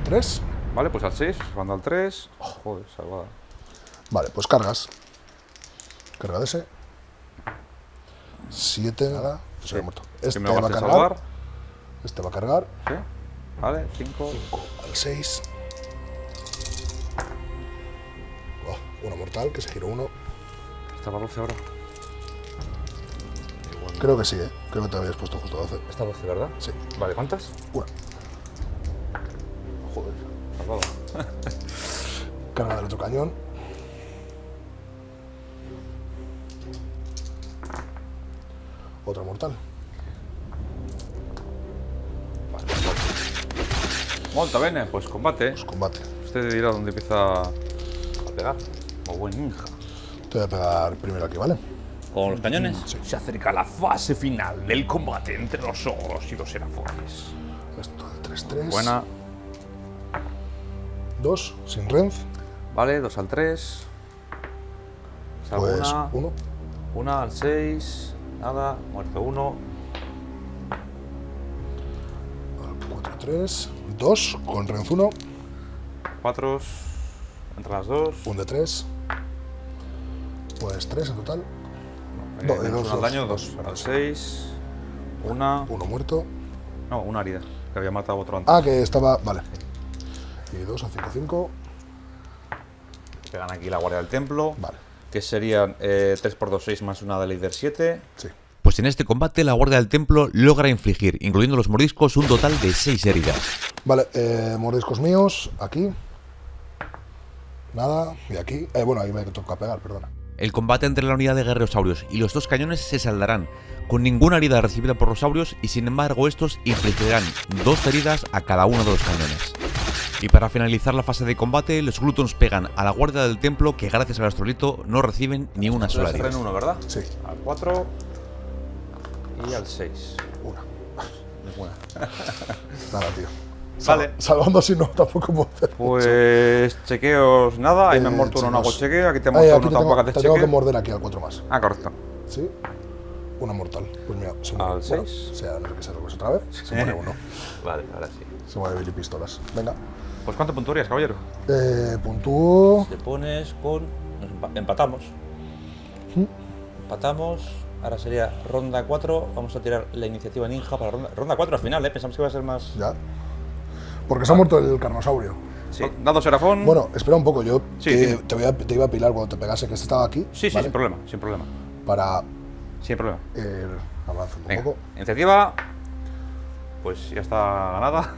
S2: 3.
S1: Vale, pues al 6, mando al 3. Joder, salvada.
S2: Vale, pues cargas. Carga de ese. 7, nada. Se ha muerto. Este
S1: Que me lo
S2: va a
S1: gaste
S2: cargar.
S1: salvar.
S2: Este va a cargar.
S1: Sí. Vale, 5.
S2: Al 6. Oh, una mortal, que se giró 1.
S1: Está para 12 ahora.
S2: Creo que sí, ¿eh? Creo que te habías puesto justo 12.
S1: Está 12, ¿verdad?
S2: Sí.
S1: Vale, ¿cuántas?
S2: Una.
S1: Joder, salvado.
S2: Carga del otro cañón. Otra mortal.
S1: Molta bene, pues combate.
S2: Pues combate.
S1: Usted dirá dónde empieza a pegar. Como buen ninja.
S2: Te voy a pegar primero aquí, ¿vale?
S1: ¿Con los cañones?
S2: Sí.
S1: Se acerca la fase final del combate entre los ogros y los serafones.
S2: Esto de 3-3.
S1: Buena.
S2: 2, sin Renz.
S1: Vale, 2 al 3. Salvo
S2: Pues
S1: una.
S2: 1.
S1: Una al 6. Nada. Muerto 1.
S2: Al 4-3. 2, con Renz 1.
S1: 4. Entran las 2.
S2: 1 de 3. Pues 3 en total.
S1: No,
S2: de dos,
S1: al daño,
S2: dos,
S1: 2
S2: dos.
S1: al 6. Una.
S2: 1 muerto.
S1: No, una herida. Que había matado otro antes.
S2: Ah, que estaba. Vale. Y 2 a 5-5.
S1: Pegan aquí la guardia del templo.
S2: Vale.
S1: Que serían 3 por 2, 6 más una de líder 7.
S2: Sí.
S3: Pues en este combate la Guardia del Templo logra infligir, incluyendo los mordiscos, un total de 6 heridas.
S2: Vale, mordiscos míos. Aquí. Nada. Y aquí. Bueno, ahí me toca pegar, perdona.
S3: El combate entre la unidad de guerrerosaurios y los dos cañones se saldarán con ninguna herida recibida por los saurios y sin embargo estos infligirán 2 heridas a cada uno de los cañones. Y para finalizar la fase de combate, los Glutons pegan a la Guardia del Templo que gracias al astrolito no reciben ni una sola herida.
S1: en 1, ¿verdad?
S2: Sí.
S1: Al 4 y al 6.
S2: Una.
S1: Ninguna.
S2: Nada, tío.
S1: Vale.
S2: Salvando si no, tampoco puedo hacer.
S1: Pues chequeos nada, ahí me han muerto uno, no hago
S2: chicos.
S1: chequeo, aquí te he
S2: Ahí,
S1: muerto
S2: aquí
S1: uno, tampoco haces
S2: te tengo que
S1: chequeo.
S2: morder aquí al 4 más.
S1: Ah, correcto.
S2: Sí. Una mortal. Pues mira, se
S1: Al
S2: muere. Bueno,
S1: 6.
S2: o sea, no sé que se regrese otra vez. Se muere uno.
S1: Vale, ahora sí.
S2: Se muere Billy Pistolas. Venga.
S1: Pues ¿cuánto puntuarías, caballero?
S2: Puntúo.
S1: Te pones con... Empatamos. Empatamos. Ahora sería ronda 4. Vamos a tirar la iniciativa ninja para ronda 4 al final, ¿eh? Pensamos que va a ser más...
S2: Ya. Porque se ha muerto el carnosaurio.
S1: Sí. Dado Serafón.
S2: Bueno, espera un poco, yo
S1: Sí,
S2: te
S1: dime.
S2: te iba a pilar cuando te pegase, que este estaba aquí.
S1: Sí, sí,
S2: ¿vale?
S1: sin problema, sin problema.
S2: Para
S1: Sin problema.
S2: avanzar un
S1: Venga,
S2: poco.
S1: iniciativa. Pues ya está ganada.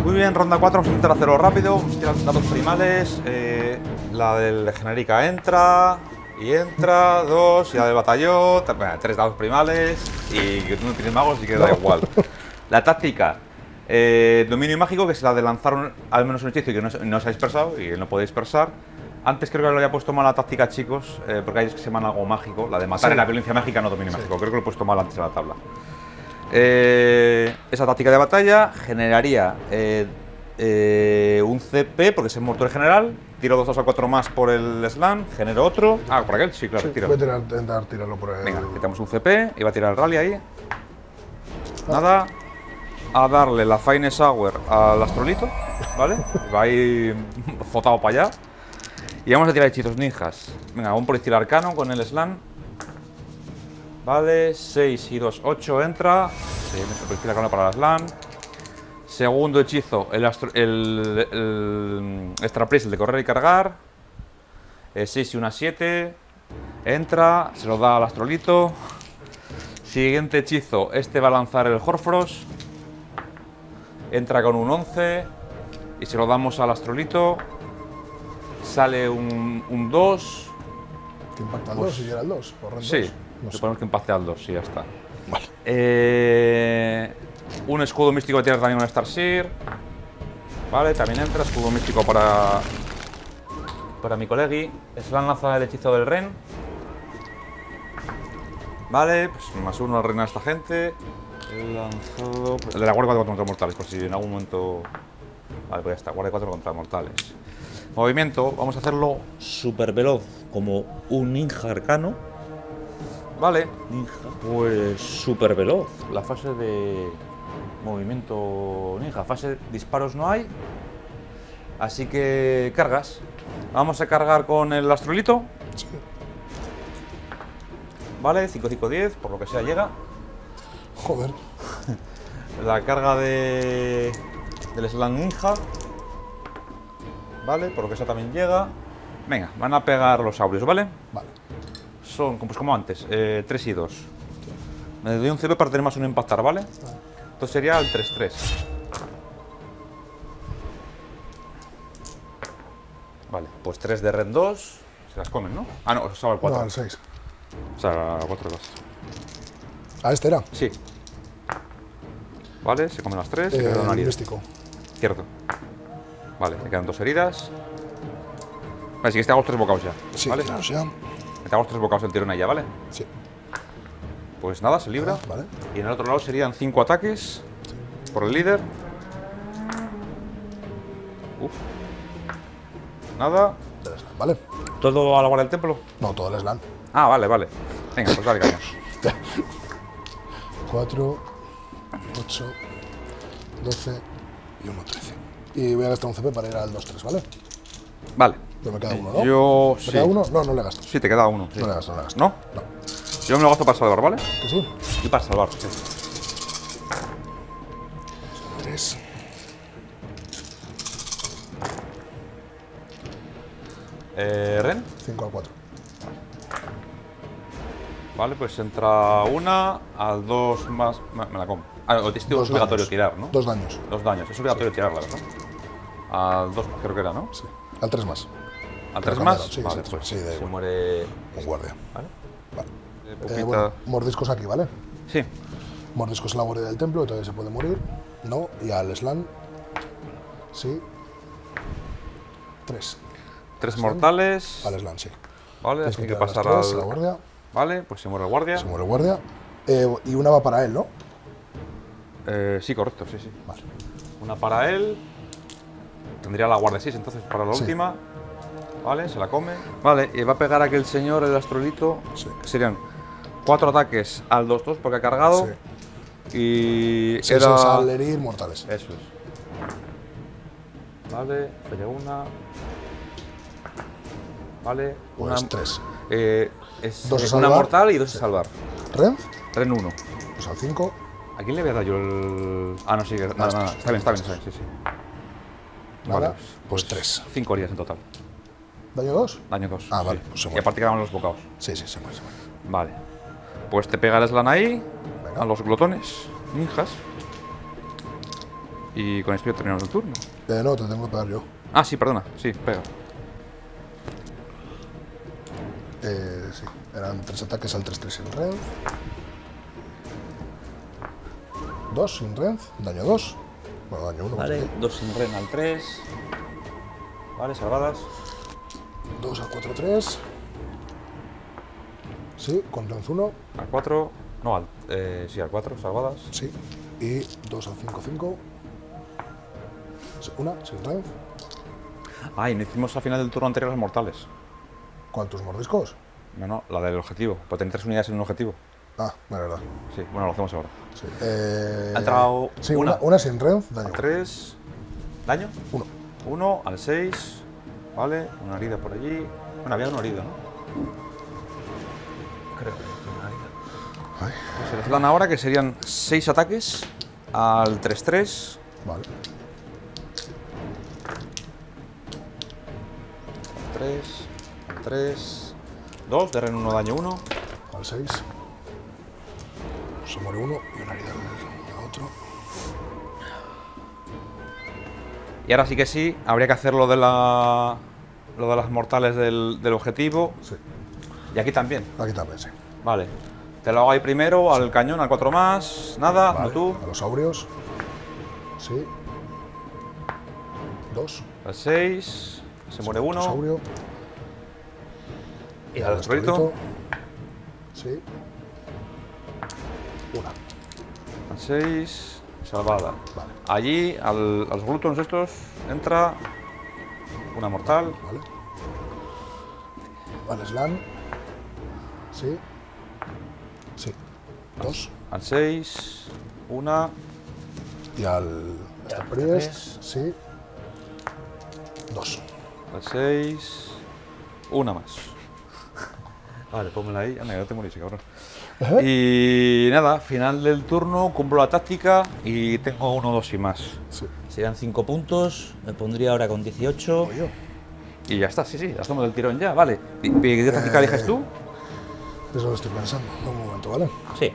S1: Muy bien, ronda 4, vamos a intentar hacerlo rápido. Vamos a tirar dados primales. La del genérica entra. Y entra, 2, y la del batallón. 3 dados primales. Y que tú no tienes magos, así que da igual. La táctica. Dominio mágico, que es la de lanzar al menos un hechizo y que no se ha dispersado y no puede dispersar. Antes creo que lo había puesto mal la táctica, chicos, porque hay que se llaman algo mágico. La de matar
S2: Sí.
S1: en la violencia mágica, no dominio mágico. Creo que lo he puesto mal antes en la tabla. Esa táctica de batalla generaría un CP, porque es el mortal general. Tiro 2 o 4 más por el slam, genero otro. Ah, por aquel, sí, claro,
S2: Sí,
S1: tiro.
S2: voy a intentar tirarlo por el.
S1: Venga, quitamos un CP, iba a tirar el rally ahí. Nada. A darle la Finest Hour al astrolito, ¿vale? Va a ir fotado para allá. Y vamos a tirar hechizos ninjas. Venga, un proyectil arcano con el slam. Vale, 6 y 2, 8 entra. Sí, proyectil arcano para el slam. Segundo hechizo, el Extra Priest, el de correr y cargar. 6 y una 7. Entra, se lo da al astrolito. Siguiente hechizo, este va a lanzar el Horfrost. Entra con un 11 y se lo damos al astrolito. Sale un 2.
S2: ¿Que impacta al 2 si era el 2?
S1: Sí,
S2: No
S1: le
S2: sé.
S1: ponemos que empate al 2, sí, ya está.
S2: Vale.
S1: Un escudo místico tiene también un Starseer. Vale, también entra escudo místico para mi colegui. Es la lanza del hechizo del Ren. Vale, pues más 1 al Ren a esta gente. El lanzado. El de la guardia 4 contra mortales, por si en algún momento. Vale, pues ya está, guardia 4 contra mortales. Movimiento, vamos a hacerlo súper veloz, como un ninja arcano. Vale, ninja, pues súper veloz. La fase de movimiento ninja, fase de disparos no hay. Así que cargas. Vamos a cargar con el astrolito.
S2: Sí.
S1: Vale, 5-5-10, por lo que sea llega.
S2: Joder.
S1: La carga del slam ninja. Vale, por lo que sea también llega. Venga, van a pegar los aureos, ¿vale?
S2: Vale.
S1: Son, pues como antes, 3 y 2. Me doy un CP para tener más un impactar, ¿vale? Entonces sería el 3-3. Vale, pues 3 de Ren 2. Se las comen, ¿no? Ah, no, os el 4.
S2: No, el 6.
S1: O sea, 4 2.
S2: Ah, este era.
S1: Sí. Vale, se comen las 3. Se queda una herida.
S2: místico.
S1: Cierto. Vale, me quedan 2 heridas. Vale, sí que te hago 3 bocados ya.
S2: Sí,
S1: ¿vale?
S2: claro, ya.
S1: Te hago 3 bocados el tirón ahí ya, ¿vale?
S2: Sí.
S1: Pues nada, se libra.
S2: Vale.
S1: Y en el otro lado serían 5 ataques por el líder. Uf. Nada.
S2: Del slam, ¿vale?
S1: ¿Todo a la guardia del templo?
S2: No, todo el slam.
S1: Ah, vale, vale. Venga, pues dale, caña.
S2: 4, 8, 12 y 1, 13. Y voy a gastar un CP para ir al 2-3, ¿vale?
S1: Vale.
S2: Pero me queda uno, ¿no?
S1: Yo.
S2: ¿Me
S1: Sí.
S2: queda uno? No, no le gasto.
S1: Sí, te queda uno. Sí.
S2: No le gasto, no le gasto.
S1: ¿No?
S2: No.
S1: Yo me lo gasto para salvar, ¿vale?
S2: ¿Que sí?
S1: Y para salvar, sí.
S2: 3.
S1: Ren.
S2: 5 al 4.
S1: Vale, pues entra una, al 2 más. Me la como. Ah, o es
S2: Dos
S1: obligatorio
S2: daños.
S1: tirar, ¿no?
S2: 2 daños.
S1: 2 daños. Es obligatorio tirar, la verdad. Al 2 creo que era, ¿no?
S2: Sí. Al 3 más.
S1: Al
S2: Pero
S1: 3 más.
S2: cambiaron, sí,
S1: Vale,
S2: sí,
S1: pues
S2: sí, da
S1: se
S2: igual.
S1: muere.
S2: Un guardia.
S1: ¿Vale?
S2: Vale.
S1: Poquita-
S2: Bueno, mordiscos aquí, ¿vale?
S1: Sí.
S2: Mordiscos en la guardia del templo, entonces se puede morir. No. Y al slam. Sí. 3.
S1: 3 mortales.
S2: Al slam, sí.
S1: Vale,
S2: Tienes
S1: así que
S2: tirar las
S1: pasar
S2: tres a la
S1: al.
S2: guardia.
S1: Vale, pues se muere el guardia.
S2: Se muere el guardia. Y una va para él, ¿no?
S1: Sí, correcto, sí, sí.
S2: Vale.
S1: Una para él. Tendría la guardia 6 entonces para la
S2: Sí.
S1: última. Vale, se la come. Vale, y va a pegar aquel señor, el astrolito.
S2: Sí.
S1: Que serían 4 ataques al 2-2 porque ha cargado.
S2: Sí.
S1: Y
S2: 6
S1: era...
S2: al herir mortales.
S1: Eso es. Vale, falla una. Vale,
S2: Pues
S1: una.
S2: 3.
S1: Es
S2: Dos a
S1: una
S2: salvar.
S1: mortal y 2 a salvar.
S2: Renz,
S1: Ren 1.
S2: pues al 5.
S1: ¿A quién le voy a dar yo el...? Ah, no, sí, nada, está bien, sí, sí.
S2: Nada,
S1: Vale,
S2: pues 3.
S1: 5 heridas en total.
S2: ¿Daño 2?
S1: Daño 2.
S2: Ah, vale, pues se
S1: Y
S2: muere.
S1: aparte quedaban los bocados.
S2: Sí, se muere.
S1: Vale. Pues te pega el slam ahí,
S2: Venga.
S1: a los glotones, ninjas. Y con esto ya terminamos el turno.
S2: No, te tengo que pegar yo.
S1: Ah, sí, perdona, sí, pega.
S2: Sí, eran 3 ataques al 3-3 sin Renz. 2 sin Renz, daño 2. Bueno, daño 1.
S1: Vale, 2 sin ren al 3. Vale, salvadas.
S2: 2 al 4-3. Sí, con Renz 1.
S1: Al 4. No, sí, al 4, salvadas.
S2: Sí. Y 2 al 5-5. Sí, una, sin Renz.
S1: Ah, y no hicimos al final del turno anterior las mortales.
S2: ¿Cuántos mordiscos?
S1: No, la del objetivo. Pues tener 3 unidades en un objetivo.
S2: Ah, de verdad.
S1: Sí, bueno, lo hacemos ahora.
S2: Sí.
S1: Ha entrado
S2: sí,
S1: una.
S2: una sin Renz, daño
S1: Al 3. ¿Daño?
S2: 1.
S1: 1 al 6. Vale, una herida por allí. Bueno, había una herida, ¿no? Creo que había una herida.
S2: Ay,
S1: Pues se les dan ahora que serían 6 ataques al 3-3.
S2: vale.
S1: 3, 2, de ren 1, daño 1.
S2: Al 6. Se muere uno y una herida al otro.
S1: Y ahora sí que sí, habría que hacer lo de las mortales del objetivo.
S2: Sí.
S1: Y aquí también.
S2: Aquí también, sí.
S1: Vale. Te lo hago ahí primero, al cañón, al 4 más. Nada,
S2: Vale,
S1: no tú.
S2: a los saurios. Sí. 2.
S1: Al 6. Se muere uno.
S2: Saurio.
S1: Y al astrolito.
S2: Sí. Una.
S1: Al 6. Salvada.
S2: Vale.
S1: Allí, a los glútones estos, entra una mortal.
S2: Vale. Vale, slam. Sí. Sí. 2.
S1: Al 6. Una.
S2: Y al Priest. Sí. 2.
S1: Al 6. Una más. Vale, pónmela ahí. Anda, que no te morís, cabrón. Y nada, final del turno, cumplo la táctica y tengo 1, 2 y más.
S2: Sí.
S5: Serían 5 puntos, me pondría ahora con 18.
S2: Oye,
S1: Y ya está, sí, hacemos el tirón ya, vale. ¿Y qué táctica eliges tú?
S2: eso lo estoy pensando. Un momento, ¿vale?
S5: Sí.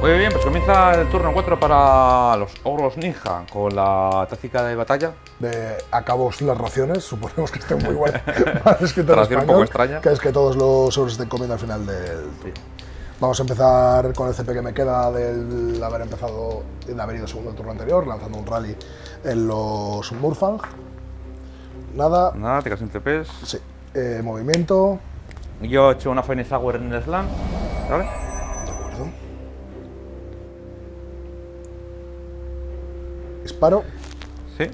S1: Muy bien, pues comienza el turno 4 para los ogros ninja con la táctica de batalla.
S2: Acabo las raciones, suponemos que estén muy mal escrito en
S1: Ración un
S2: español,
S1: poco extraña.
S2: que es que todos los sobres estén comiendo al final del... Vamos a empezar con el CP que me queda del haber empezado, de haber ido segundo el turno anterior, lanzando un rally en los Murfang. Nada,
S1: Nada, te quedas en CPs.
S2: sí. Movimiento,
S1: Yo he hecho una Phoenix Hour en el slam, ¿vale?
S2: de acuerdo. Disparo,
S1: Sí.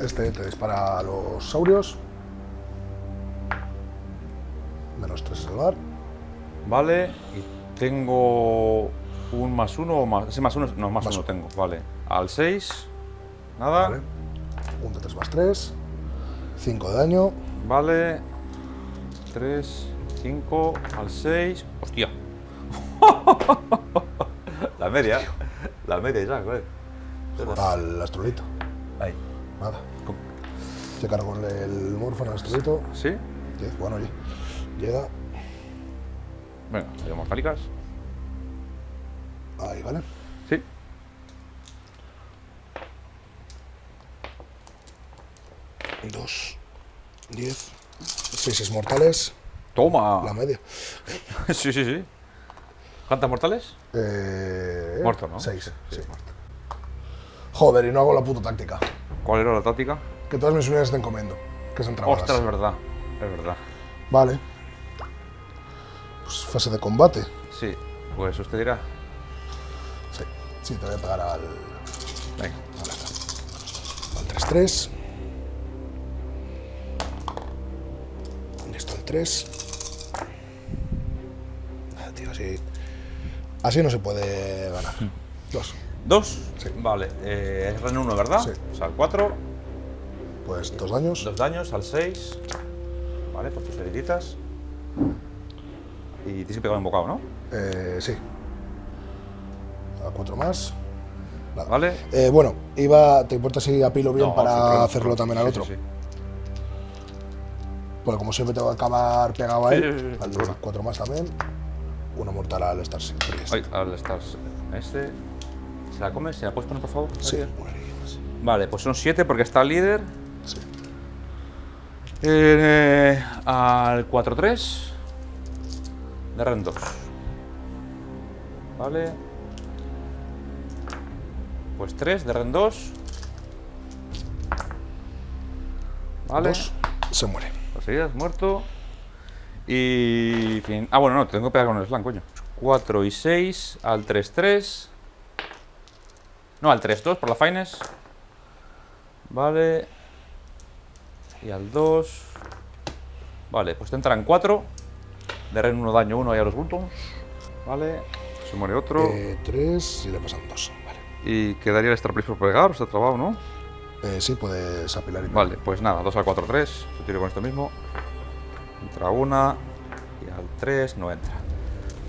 S2: este te dispara a los saurios. Menos 3 a salvar.
S1: Vale, y tengo un +1 o más. Ese +1, no, más
S2: Más
S1: 1
S2: uno.
S1: tengo, vale. Al 6, nada.
S2: Vale. Un de 3 más 3. 5 de daño.
S1: Vale. 3, 5, al 6. ¡Hostia! La media ya, joder.
S2: Al astrolito.
S1: Ahí.
S2: Nada. Se carga con el Murfang al astrolito.
S1: ¿Sí?
S2: 10, bueno, oye. Llega.
S1: Venga, hay mortálicas.
S2: Ahí, ¿vale?
S1: Sí.
S2: Dos, 10, 6 mortales,
S1: ¡Toma!
S2: la media.
S1: Sí. ¿Cuántas mortales? Muerto, ¿no?
S2: 6,
S1: Sí,
S2: sí.
S1: muerto.
S2: Joder, y no hago la puta táctica.
S1: ¿Cuál era la táctica?
S2: Que todas mis unidades estén comiendo. Que es entre
S1: Ostras, es verdad.
S2: Vale. Pues fase de combate.
S1: Sí, pues usted dirá.
S2: Sí, sí, te voy a pegar al.
S1: Venga.
S2: Al 3. Listo el 3. Tío, así no se puede ganar. 2.
S1: 2.
S2: Sí.
S1: Vale, es Ren 1, ¿verdad?
S2: Sí.
S1: O sea, al 4.
S2: Pues 2 daños.
S1: 2 daños, al 6. Vale, pues tus heriditas. Y tienes que pegar un bocado, ¿no?
S2: Sí. A 4 más. Nada.
S1: Vale.
S2: Bueno, ¿te importa si apilo bien
S1: No,
S2: para
S1: sin problema,
S2: hacerlo también al
S1: sí,
S2: otro?
S1: sí, sí.
S2: Porque como siempre tengo que acabar pegado a él,
S1: Sí, sí, sí,
S2: al
S1: sin problema.
S2: 4 más también. Uno mortal al Star Priest.
S1: Ay, al Stars. Este. ¿Se la comes? ¿Se la puedes poner, por favor?
S2: Sí,
S1: Gracias.
S2: una herida más.
S1: Vale, pues son 7 porque está el líder.
S2: Sí.
S1: Al 4-3 de Ren 2. Vale. Pues 3 de Ren 2. Vale.
S2: 2. Se muere.
S1: Pues seguidas, muerto. Y. Fin. Ah, bueno, no, tengo que pegar con el slam, coño. 4 y 6 al 3-3. No, al 3-2 por la Fines. Vale. Y al 2. Vale, pues te entran 4. De Ren 1, daño 1 ahí a los buttons. Vale. Se muere otro.
S2: 3 y le pasan 2. Vale.
S1: Y quedaría el Star Priest por pegar, está trabado, ¿no?
S2: Sí, puedes apilar y tal.
S1: Vale, pues nada, 2 al 4-3. Yo tiro con esto mismo. Entra una. Y al 3 no entra.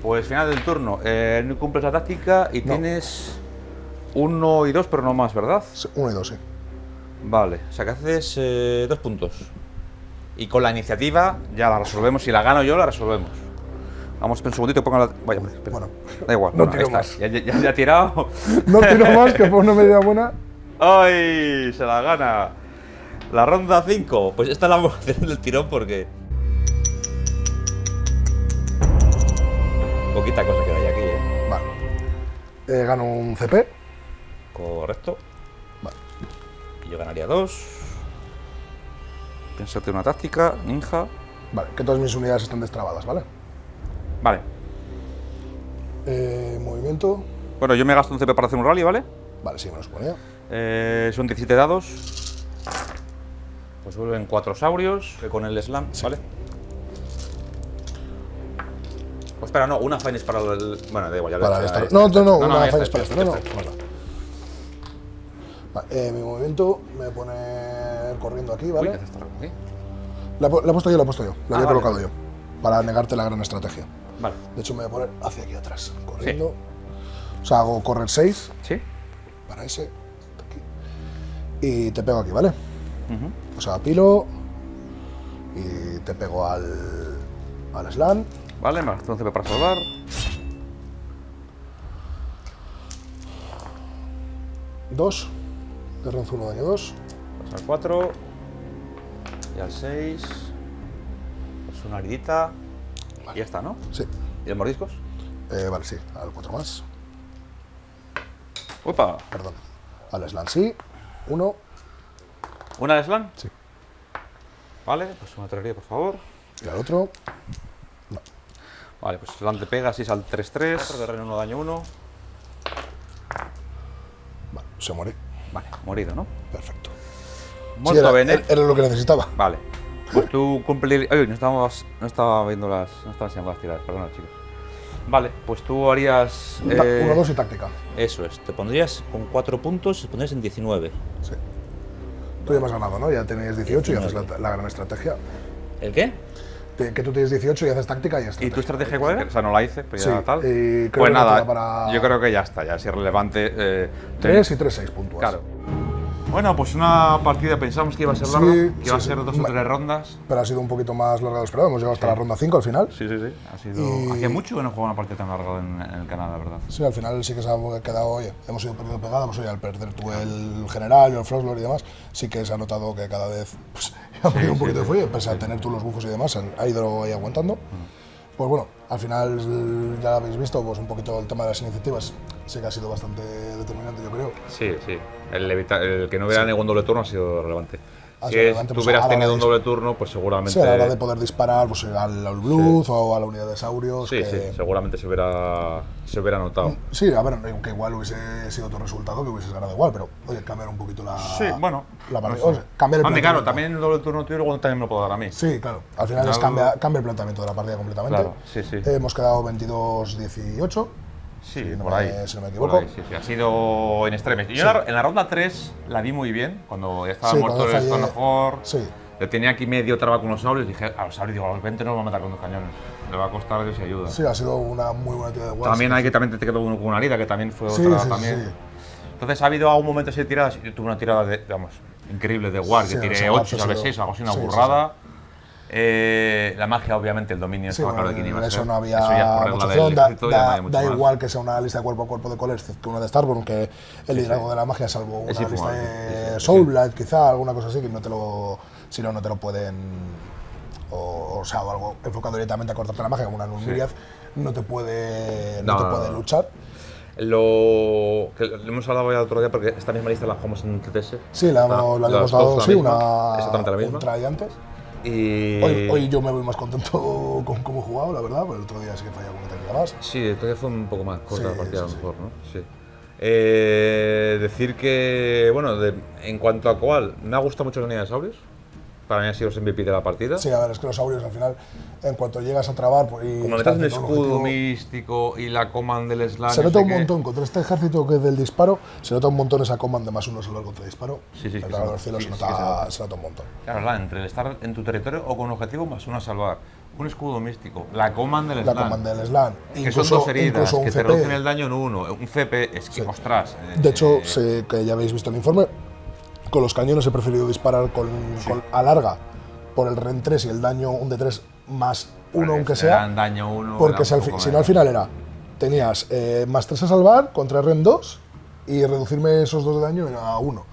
S1: Pues final del turno. No cumples la táctica y
S2: No.
S1: tienes 1 y 2, pero no más, ¿verdad?
S2: 1 y 2, sí.
S1: Vale, o sea que haces 2 puntos. Y con la iniciativa ya la resolvemos. Si la gano yo, la resolvemos. Vamos, un segundito, pongo la. Vaya, hombre, espera.
S2: Bueno,
S1: Da igual,
S2: no
S1: bueno,
S2: tiro
S1: ahí está.
S2: más.
S1: Ya he tirado.
S2: no tiro más, que fue una medida buena.
S1: ¡Ay! Se la gana. La ronda 5. Pues esta la vamos a hacer del tirón porque. Poquita cosa queda ya aquí,
S2: Vale. Gano un CP.
S1: Correcto.
S2: Vale.
S1: Y yo ganaría 2. Piénsate una táctica, ninja.
S2: Vale, que todas mis unidades están destrabadas, ¿vale?
S1: Vale.
S2: Movimiento.
S1: Bueno, yo me gasto un CP para hacer un rally, ¿vale?
S2: Vale, sí, me los ponía.
S1: Son 17 dados. Pues vuelven 4 saurios con el slam, ¿vale? Pues espera, no, una Fines para el. Bueno, da igual, ya lo
S2: Para
S1: he
S2: el
S1: hecho,
S2: Star.
S1: ya
S2: No,
S1: está,
S2: no,
S1: ya
S2: una
S1: está,
S2: Fines para
S1: ya
S2: este. No,
S1: está,
S2: no.
S1: ya está.
S2: Vale, mi movimiento me pone corriendo aquí,
S1: Uy,
S2: ¿vale?
S1: ¿qué haces esto aquí?
S2: La he puesto yo, la he puesto yo. La había
S1: vale,
S2: colocado
S1: vale.
S2: yo. Para negarte la gran estrategia.
S1: Vale.
S2: De hecho, me voy a poner hacia aquí atrás, corriendo. O sea, hago correr 6
S1: ¿Sí?
S2: para ese. Aquí. Y te pego aquí, ¿vale?
S1: Ujú.
S2: O sea, pilo. Y te pego al slam.
S1: Vale, me gasto un CP para salvar.
S2: Dos. Te renzo 1 daño 2.
S1: Pues al 4. Y al 6. Pues una heridita. Y ya está, ¿no?
S2: Sí.
S1: ¿Y los mordiscos?
S2: Vale, sí. Al 4 más.
S1: ¡Upa!
S2: Perdón. Al slam sí. 1.
S1: ¿Una de slam?
S2: Sí.
S1: Vale, pues una herida, por favor.
S2: Y al otro.
S1: Vale, pues slam te pega 6 al 3-3. De Ren 1, daño 1.
S2: Vale, se muere.
S1: Vale, morido, ¿no?
S2: Perfecto.
S1: Muerto
S2: Sí,
S1: Bennett.
S2: era lo que necesitaba.
S1: Vale. Pues tú cumplir. Ay, no estaba viendo las. No estaba enseñando las tiradas, perdona, chicos. Vale, pues tú harías.
S2: 1, 2 y táctica.
S5: Eso es, te pondrías con 4 puntos, te pondrías en 19.
S2: Sí. Tú ya me has ganado, ¿no? Ya tenías 18 y haces la gran estrategia.
S5: ¿El qué?
S2: Que tú tienes 18 y haces táctica y
S1: ¿Y
S2: estrategia.
S1: tu estrategia cuál era? O sea, no la hice, pero ya
S2: Sí,
S1: tal.
S2: creo
S1: Pues
S2: que no
S1: nada,
S2: te da para-
S1: yo creo que ya está, ya si es relevante.
S2: 3 y 3, 6 puntos.
S1: Claro. Bueno, pues una partida pensamos que iba a ser
S2: Sí,
S1: larga, que iba a
S2: sí,
S1: ser
S2: sí.
S1: 2 o 3 rondas.
S2: Pero ha sido un poquito más larga de lo esperado. Hemos llegado hasta la ronda 5 al final.
S1: Sí, sí, sí. Ha sido.
S2: Y-
S1: Hacía mucho que no jugaba una partida tan larga en el canal, la verdad.
S2: Sí, al final sí que se ha quedado, oye, hemos ido perdiendo pegada, hemos ido al perder tú el general y el Frostlord y demás, sí que se ha notado que cada vez pues, ha perdido un poquito de fuelle, pese a tener tú los bufos y demás, ha ido ahí aguantando. Pues bueno, al final ya lo habéis visto, pues un poquito el tema de las iniciativas sí que ha sido bastante determinante, yo creo.
S1: Sí, sí. El que no hubiera ningún doble turno ha sido relevante.
S2: Ha
S1: Si
S2: sido relevante, pues,
S1: hubieras
S2: a la hora
S1: tenido
S2: de
S1: un doble turno, pues seguramente.
S2: Sí, a la hora de poder disparar pues, al Blues o a la unidad de Saurios.
S1: Sí,
S2: que-
S1: seguramente se hubiera notado.
S2: Sí, a ver, aunque igual hubiese sido otro resultado que hubieses ganado igual, pero oye, cambiar un poquito la.
S1: Sí, bueno.
S2: La partida.
S1: no
S2: O
S1: sé.
S2: sea, cambiar el
S1: Hombre, claro,
S2: planteamiento.
S1: también el doble turno tuyo luego también me lo puedo dar a mí.
S2: Sí, claro. Al final es
S1: Final-
S2: cambia el planteamiento de la partida completamente.
S1: Claro, sí, sí.
S2: Hemos quedado 22-18.
S1: Sí,
S2: si no
S1: por
S2: me-
S1: ahí.
S2: si no me
S1: Por
S2: equivoco.
S1: ahí, sí, sí. Ha sido en extremes. Yo
S2: Sí.
S1: en la ronda 3 la vi muy bien, cuando ya estaba
S2: Sí,
S1: muerto
S2: cuando
S1: el
S2: fallé-
S1: Stonehorn.
S2: Sí.
S1: Le tenía aquí medio traba con los saurios. Dije, a los saurios, digo, a los 20 no los va a matar con 2 cañones. Le va a costar Dios y ayuda.
S2: Sí, ha sido una muy buena tira de Wars.
S1: También hay que también te quedó uno con una herida, que también fue
S2: Sí,
S1: otra
S2: sí,
S1: también.
S2: sí.
S1: Entonces ha habido algún momento así de tiradas. Yo tuve una tirada de, vamos, increíble de War,
S2: Sí,
S1: que tiré
S2: los
S1: 8,
S2: Wars ha
S1: salvé
S2: sido-
S1: 6, algo así, una
S2: sí, sí,
S1: burrada. La magia, obviamente, el dominio
S2: Sí,
S1: estaba
S2: bueno,
S1: claro de quién iba a
S2: eso
S1: ser.
S2: no había
S1: Eso ya por
S2: mucha
S1: regla
S2: opción.
S1: del
S2: Da,
S1: ejército ya no hay mucho
S2: da
S1: más.
S2: igual que sea una lista de cuerpo a cuerpo de Colers que una de Starborn, que el liderazgo de la magia, salvo una
S1: Es
S2: lista
S1: infumable,
S2: de
S1: sí, sí.
S2: Soulblight, quizá, alguna cosa así, que no te lo, si no, no te lo pueden. O sea, o algo enfocado directamente a cortarte la magia, como una Nulmiriath, no te puede, no
S1: No,
S2: te
S1: no,
S2: puede
S1: no.
S2: luchar.
S1: Lo que le hemos hablado ya el otro día, porque esta misma lista la jugamos en TTS.
S2: Sí, le habíamos
S1: Las
S2: dado
S1: dos la
S2: sí,
S1: misma, exactamente la
S2: un
S1: misma.
S2: try antes.
S1: Y
S2: Hoy yo me voy más contento con cómo he jugado, la verdad, pero el otro día sí que fallé alguna técnica más.
S1: sí, todavía fue un poco más corta
S2: Sí,
S1: la partida,
S2: sí,
S1: a lo
S2: sí.
S1: mejor, ¿no? Sí. Decir que, bueno, en cuanto a cuál, me ha gustado mucho la unidad de saurios. Para mí ha sido los MVP de la partida.
S2: Sí, a ver, es que los saurios al final, en cuanto llegas a trabar, pues. y
S1: Como
S2: estás
S1: metas un
S2: haciendo
S1: escudo
S2: objetivo,
S1: místico y la command del slash.
S2: se
S1: no
S2: nota
S1: sé
S2: un
S1: qué.
S2: montón contra este ejército que es del disparo, se nota un montón esa command de +1 salvar contra disparo.
S1: Sí, sí,
S2: el
S1: que
S2: dragón
S1: se-
S2: del cielo
S1: sí,
S2: se,
S1: sí
S2: nota,
S1: que se nota.
S2: se nota un montón.
S1: Claro, ¿verdad? Entre el estar en tu territorio o con un objetivo +1 a salvar, un escudo místico, la command del
S2: La
S1: slam,
S2: command del slam,
S1: que son dos heridas,
S2: incluso un
S1: que te
S2: CP.
S1: reducen el daño en uno, un CP, es que, ostras.
S2: De hecho, sé que ya habéis visto el informe, con los cañones he preferido disparar con a larga por el REN 3 y el daño un D3 más 1 aunque sea.
S1: Dan daño 1.
S2: Porque si no al final era, tenías +3 a salvar contra REN 2 y reducirme esos 2 de daño a 1.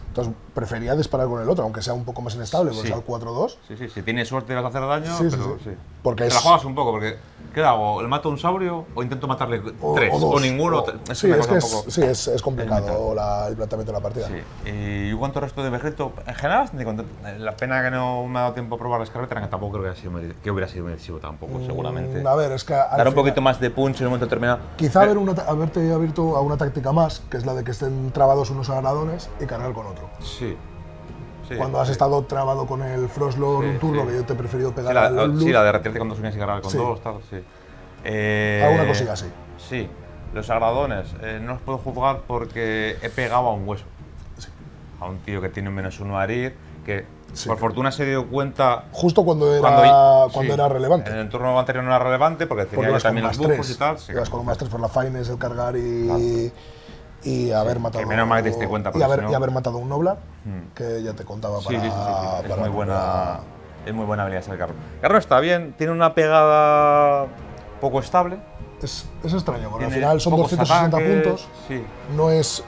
S2: Entonces prefería disparar con el otro, aunque sea un poco más inestable, porque
S1: Sí.
S2: sea el 4-2.
S1: Sí, sí, si tienes suerte vas a hacer daño,
S2: Sí, sí,
S1: pero
S2: sí.
S1: sí.
S2: Porque
S1: te la
S2: es-
S1: juegas un poco, porque ¿qué hago? ¿Le mato a un saurio o intento matarle 3? O,
S2: dos,
S1: ninguno.
S2: o-
S1: Es
S2: sí,
S1: una
S2: es
S1: cosa
S2: que
S1: un poco-
S2: sí, es complicado el planteamiento de la partida.
S1: Sí. ¿Y cuánto resto de ejército? En general, bastante contento. La pena que no me ha dado tiempo a probar la escarlata, que tampoco creo que hubiera sido muy decisivo tampoco, seguramente.
S2: A ver, es que al
S1: Dar un
S2: final-
S1: poquito más de punch en un momento determinado.
S2: Quizá haberte abierto a una táctica más, que es la de que estén trabados unos agradones y cargar con otro.
S1: Sí. Sí,
S2: Cuando has
S1: sí.
S2: estado trabado con el Frostlord
S1: Sí,
S2: un turno,
S1: sí.
S2: que yo te he preferido
S1: Sí,
S2: pegar
S1: la,
S2: al Blues,
S1: sí, la de retirarte con 2 unidades y cargar con
S2: Sí.
S1: 2, tal, sí.
S2: alguna cosilla así.
S1: Sí, los agradones no los puedo juzgar porque he pegado a un hueso. A un tío que tiene un -1 a herir, que
S2: Sí.
S1: por fortuna se dio cuenta
S2: Justo cuando era,
S1: cuando,
S2: cuando
S1: sí,
S2: era relevante.
S1: En el turno anterior no era relevante porque
S2: Porque
S1: tenía yo
S2: ibas con
S1: también los
S2: +3.
S1: buffos y tal. sí,
S2: Ibas con un +3 por la Fines, el cargar y haber matado.
S1: menos mal que te diste cuenta,
S2: Y
S1: porque
S2: haber,
S1: si no-
S2: y haber matado un Noblar, que ya te contaba
S1: Sí,
S2: para.
S1: sí, sí, sí.
S2: para
S1: Es muy buena habilidad ese carro. Carro está bien, tiene una pegada poco estable.
S2: Es extraño, porque al
S1: tiene
S2: final son
S1: pocos
S2: 260
S1: ataques,
S2: puntos.
S1: Sí.
S2: No es.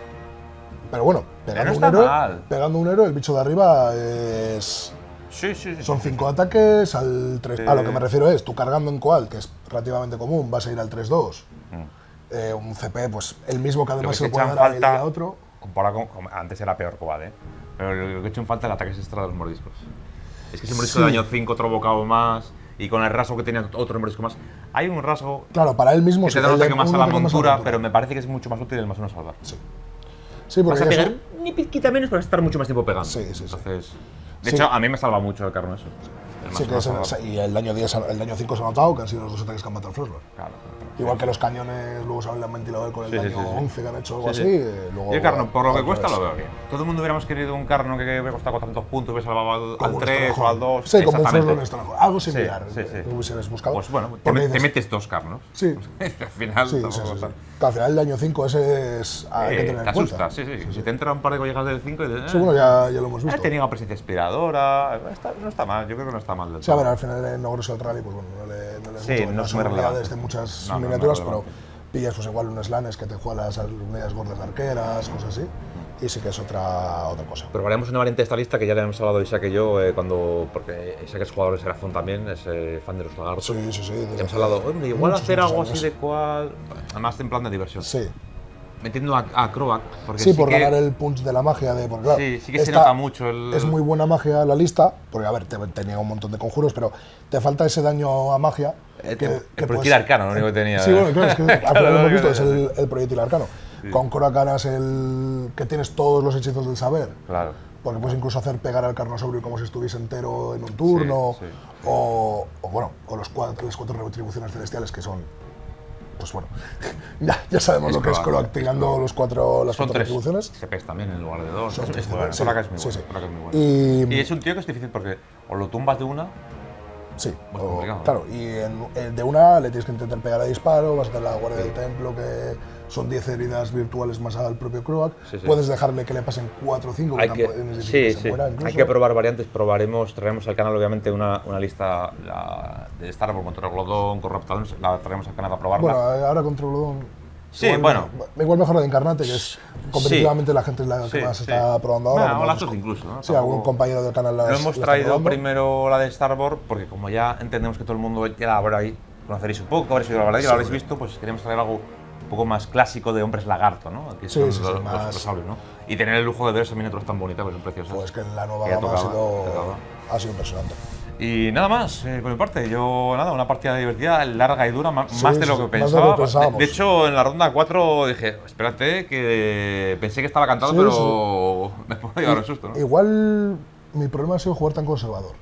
S2: Pero bueno,
S1: no está mal.
S2: pegando un héroe, el bicho de arriba es.
S1: Sí, sí, sí.
S2: Son 5 ataques al 3. A lo que me refiero es, tú cargando en Coal, que es relativamente común, vas a ir al 3-2. Un CP, pues el mismo que
S1: Lo
S2: además
S1: que
S2: se
S1: se
S2: lo puede
S1: echa en
S2: dar a él y
S1: falta,
S2: a otro.
S1: comparado con antes era peor Cobad, pero lo que he hecho en falta es el ataque extra de los mordiscos. Es que ese mordisco
S2: Sí.
S1: de daño 5, otro bocado más, y con el rasgo que tenía otro mordisco más. Hay un rasgo
S2: Claro, para él mismo
S1: que te
S2: sí,
S1: da un
S2: el de
S1: ataque más a
S2: uno
S1: la
S2: que más
S1: montura,
S2: montura.
S1: pero me parece que es mucho más útil el +1 salvar.
S2: Sí,
S1: Vas
S2: porque
S1: a
S2: ya
S1: pegar
S2: son-
S1: ni pizquita menos para estar mucho más tiempo pegando.
S2: Sí, sí, sí.
S1: Entonces, de
S2: Sí.
S1: hecho, a mí me salva mucho el carro eso. El
S2: sí
S1: +1
S2: que
S1: salvar.
S2: y el daño 10, el daño 5 se ha notado, que han sido los 2 ataques que han matado al Frostlord.
S1: Claro.
S2: Igual que los cañones luego se han ventilado con el
S1: Sí, sí,
S2: daño
S1: sí, sí.
S2: 11 que han hecho o algo
S1: Sí,
S2: así.
S1: sí.
S2: Luego,
S1: Y el carno, por lo que
S2: al
S1: cuesta,
S2: revés.
S1: lo veo bien. Todo el mundo hubiéramos querido un carno que hubiera costado 400 puntos, hubiera salvado al
S2: Como un
S1: 3 o
S2: Stronghold.
S1: al 2.
S2: Sí, como un
S1: exactamente.
S2: Frostlord en Stronghold. Algo similar.
S1: Sí, sí, sí.
S2: Que hubieses buscado.
S1: Pues bueno,
S2: Porque
S1: te
S2: dices,
S1: metes 2 carnos.
S2: Sí.
S1: Al final,
S2: Sí,
S1: tampoco
S2: sí, sí,
S1: está-
S2: sí. Que al final el daño 5 ese es. Hay que tener
S1: te
S2: en cuenta.
S1: asusta, sí, sí. Si te entra un par de collejas del 5 y dices,
S2: Sí, bueno, ya lo hemos
S1: he
S2: visto.
S1: tenido presencia inspiradora, no está mal, yo creo que no está mal del
S2: Sí, a ver,
S1: todo.
S2: al final en Ogros el Rally, pues bueno, no le
S1: Sí,
S2: mucho
S1: no
S2: las
S1: es muy
S2: habilidades
S1: relevante.
S2: de muchas
S1: No, no es muy
S2: miniaturas, pero
S1: relevante.
S2: pillas pues igual unos lanes que te juegan las unidades gordas de arqueras, cosas así, y sí que es otra cosa.
S1: Probaremos una variante de esta lista que ya le hemos hablado Isaac y yo, porque Isaac es jugador de Serafón también, es fan de los lagartos.
S2: Sí, sí, sí. desde
S1: Hemos hablado, hombre, igual
S2: muchos,
S1: hacer
S2: muchos
S1: algo
S2: años.
S1: así de cual. Además, en plan de diversión.
S2: Sí.
S3: metiendo a Croak. Porque
S2: Sí, por
S3: que,
S2: ganar el punch de la magia. Porque, claro,
S3: sí que se nota mucho.
S2: Es muy buena magia la lista, porque a ver, tenía un montón de conjuros, pero te falta ese daño a magia.
S3: El proyectil arcano, lo único que tenía.
S2: Sí, bueno, claro, es que al final
S3: Claro,
S2: hemos visto, es
S3: claro.
S2: el proyectil arcano.
S3: Sí.
S2: Con Croak ganas el que tienes todos los hechizos del saber.
S3: Claro.
S2: Porque puedes incluso hacer pegar al Carnosaurus como si estuviese entero en un turno,
S3: Sí, sí.
S2: O bueno, o las cuatro retribuciones celestiales que son, pues bueno, ya sabemos
S3: Es
S2: lo que es
S3: probable,
S2: Croak tirando las cuatro
S3: Son 3
S2: retribuciones.
S3: CPs también en lugar de 2.
S2: Son tres
S3: Bueno,
S2: CPs, sí.
S3: Croak es muy
S2: Sí,
S3: bueno.
S2: sí.
S3: Croak es muy bueno.
S2: Y-
S3: Y es un tío que es difícil porque o lo tumbas de una.
S2: Sí,
S3: Muy complicado, ¿no?
S2: claro, y de una le tienes que intentar pegar a disparo, vas a tener la guardia del templo, que son 10 heridas virtuales más al propio Croak.
S3: Sí, sí.
S2: Puedes dejarle que le pasen 4 o 5,
S3: Hay
S2: que
S3: que,
S2: tampoco es difícil que se muera incluso.
S3: hay que probar variantes, traeremos al canal obviamente una lista de Star Wars contra Glodon, con Raptidons, la traeremos al canal para probarla.
S2: Bueno, ahora contra Glodon.
S3: Sí,
S2: igual,
S3: bueno.
S2: Igual mejor la de Incarnate, que es competitivamente la gente es la que
S3: Sí,
S2: más
S3: sí.
S2: está probando ahora.
S3: Bueno,
S2: como
S3: las
S2: otros
S3: dos incluso, ¿no?
S2: Sí, algún
S3: Tampoco-
S2: compañero del canal
S3: Lo
S2: las
S3: hemos
S2: está
S3: traído
S2: probando.
S3: primero la de Star Wars porque como ya entendemos que todo el mundo ya la habrá ahí, conoceréis un poco, habréis oído la verdad que
S2: Sí,
S3: lo habréis
S2: hombre.
S3: visto, pues queríamos traer algo un poco más clásico de hombres lagarto, ¿no? Que
S2: Sí,
S3: son
S2: sí, sí,
S3: los
S2: más-
S3: dinosaurios, ¿no? Y tener el lujo de ver esas miniaturas tan bonitas, pues son preciosas.
S2: Pues que la nueva
S3: Ya
S2: gama
S3: tocaba, tocaba.
S2: ha sido impresionante.
S3: Y nada más, por mi parte, yo nada, una partida divertida, larga y dura,
S2: Sí,
S3: más de
S2: sí,
S3: lo
S2: sí,
S3: que
S2: más de lo
S3: pensaba.
S2: que pensábamos.
S3: De hecho, en la ronda 4 dije, espérate, que pensé que estaba cantado,
S2: Sí,
S3: pero me puedo llevar un susto, ¿no?
S2: Igual mi problema ha sido jugar tan conservador.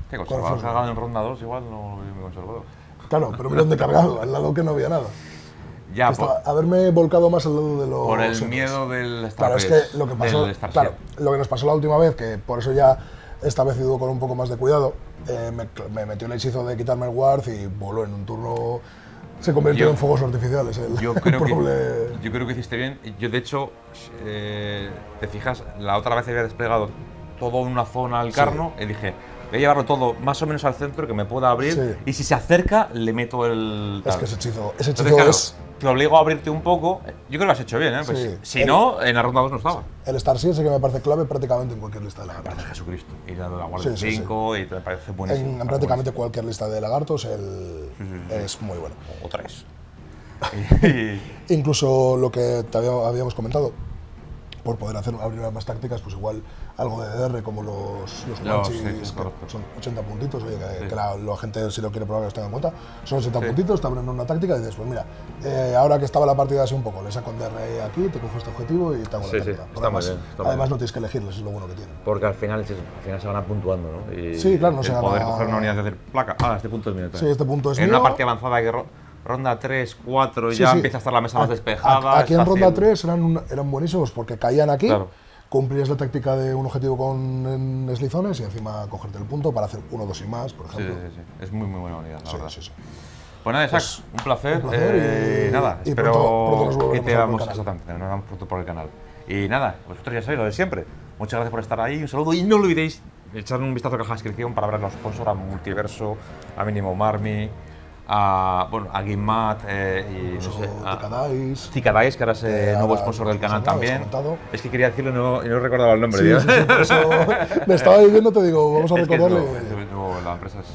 S3: Qué conservador, cagado en ronda 2, igual no lo vi muy conservador.
S2: Claro, pero me lo han cargado, al lado que no había nada.
S3: Ya,
S2: Haberme volcado más al lado de los.
S3: por el
S2: héroes.
S3: miedo del Star
S2: Claro, es que lo que pasó. Claro, lo que nos pasó la última vez, que por eso ya esta vez he ido con un poco más de cuidado, me metió el hechizo de quitarme el Ward y voló en un turno. Se convirtió en fuegos artificiales.
S3: Yo creo que hiciste bien. Yo, de hecho, te fijas, la otra vez había desplegado todo en una zona al carno y dije, voy a llevarlo todo más o menos al centro, que me pueda abrir,
S2: Sí.
S3: y si se acerca, le meto el...
S2: Es que ese hechizo
S3: Entonces, claro,
S2: es.
S3: te obligo a abrirte un poco. Yo creo que lo has hecho bien, ¿eh? Pues,
S2: Sí.
S3: si no, en la ronda 2 no estaba.
S2: El Starseed sí que me parece clave prácticamente en cualquier lista de lagartos.
S3: Parece Jesucristo. Y la de la Guardia
S2: Sí, sí,
S3: 5 y te parece buenísimo.
S2: En prácticamente cualquier lista de lagartos es muy bueno.
S3: O 3.
S2: Incluso lo que habíamos comentado, por poder abrir más tácticas, pues igual algo de DDR como los Comanches,
S3: sí,
S2: que
S3: correcto.
S2: son 80 puntitos, oye, que,
S3: Sí.
S2: que la gente si lo quiere probar que los tenga en cuenta, son 80
S3: Sí.
S2: puntitos, te abren una táctica y dices, pues mira, ahora que estaba la partida así un poco, le saco un DRE aquí, te cojo este objetivo y te hago
S3: Sí,
S2: la
S3: sí,
S2: táctica.
S3: está muy
S2: Además,
S3: bien, está muy
S2: además
S3: bien.
S2: no tienes que elegirles, es lo bueno que tiene.
S3: Porque al final se van puntuando, ¿no? Y
S2: Sí, claro, no
S3: el
S2: se gana-
S3: poder coger una unidad y decir, placa, este punto es mío.
S2: Sí, este punto es
S3: en
S2: mío.
S3: una partida avanzada que ronda 3, 4,
S2: Sí,
S3: ya
S2: sí.
S3: empieza a estar la mesa más despejada.
S2: Aquí en
S3: es
S2: ronda
S3: fácil.
S2: 3 eran buenísimos porque caían aquí,
S3: Claro.
S2: cumplías la táctica de un objetivo con eslizones y encima cogerte el punto para hacer 1, 2 y más, por
S3: Sí,
S2: ejemplo.
S3: sí, sí. Es muy, muy buena unidad, la
S2: Sí,
S3: verdad.
S2: sí, sí.
S3: Pues nada, Isaac, un placer.
S2: un placer
S3: nada,
S2: y
S3: espero
S2: pronto nos volveremos
S3: que te
S2: a ver por el
S3: veamos
S2: canal.
S3: exactamente, nos vemos pronto por el canal. Y nada, vosotros ya sabéis lo de siempre. Muchas gracias por estar ahí, un saludo y no olvidéis echar un vistazo a la caja de descripción para ver a los sponsors, a Multiverso, a Mínimo Marmi, a Gamemat y no sé,
S2: Ticadais.
S3: Ticadais, que ahora es nuevo
S2: ahora
S3: sponsor del
S2: lo
S3: canal
S2: hemos
S3: también.
S2: comentado.
S3: Es que quería decirlo y no recordaba el nombre.
S2: Sí,
S3: tío.
S2: sí, sí, por eso me estaba viendo, te digo, vamos a
S3: Es que es
S2: recordarle.
S3: nuevo, es nuevo, la empresa es...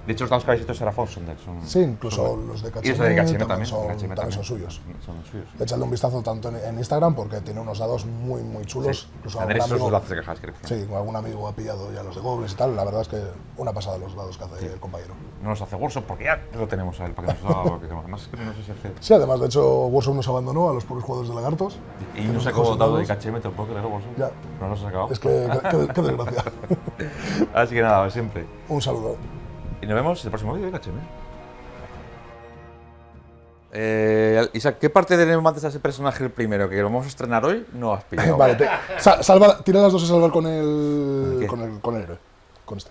S3: De hecho, los dados que habéis visto Serafón son de él.
S2: Sí, incluso los de
S3: Y los de
S2: KHM
S3: KHM
S2: también,
S3: también.
S2: son suyos.
S3: Son suyos.
S2: Echadle un vistazo tanto en Instagram porque tiene unos dados muy, muy chulos.
S3: Sí.
S2: Incluso
S3: Tendréis esos
S2: amigo-
S3: enlaces de caja de descripción.
S2: Sí, algún amigo ha pillado ya los de Gobles y tal. La verdad es que una pasada los dados que hace el compañero.
S3: No nos hace workshop porque ya lo tenemos a él para que nos haga lo que queremos. Además, es que no sé si hace.
S2: Sí, además, de hecho, Warzone nos abandonó a los pobres jugadores de Lagartos.
S3: Y
S2: que
S3: no
S2: nos
S3: sacó
S2: dejó
S3: dado de
S2: sentados.
S3: KHM tampoco, creo, Workshop.
S2: Ya.
S3: No nos ha sacado.
S2: Es que, qué desgracia.
S3: Así que nada, siempre.
S2: Un saludo.
S3: Y nos vemos en el próximo vídeo de KHM. Isaac, ¿qué parte de mates a ese personaje el primero? Que lo vamos a estrenar hoy, no has pillado.
S2: Vale, tira las dos a salvar con el,
S3: ¿Qué?
S2: con el héroe. Con este.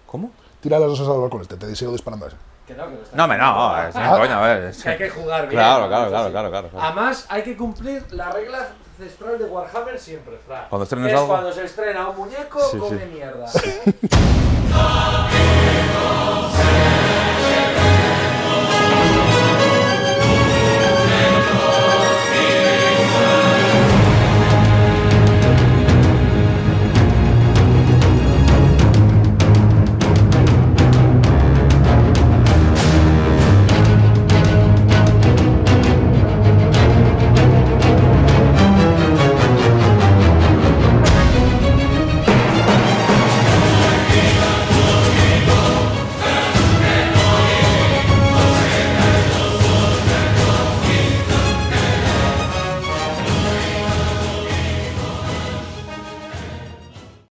S3: ¿Cómo?
S2: Tira las dos a salvar con este. Te sigo disparando a ese.
S4: Que no, que no está.
S3: No, es coña, a ver.
S4: Que hay que jugar bien.
S3: Claro,
S4: ¿no?
S3: claro.
S4: Además, hay que cumplir la regla ancestral de Warhammer siempre, Fran.
S3: Cuando estrenes
S4: es
S3: algo.
S4: cuando se estrena un muñeco,
S3: Sí,
S4: come
S3: sí.
S4: mierda.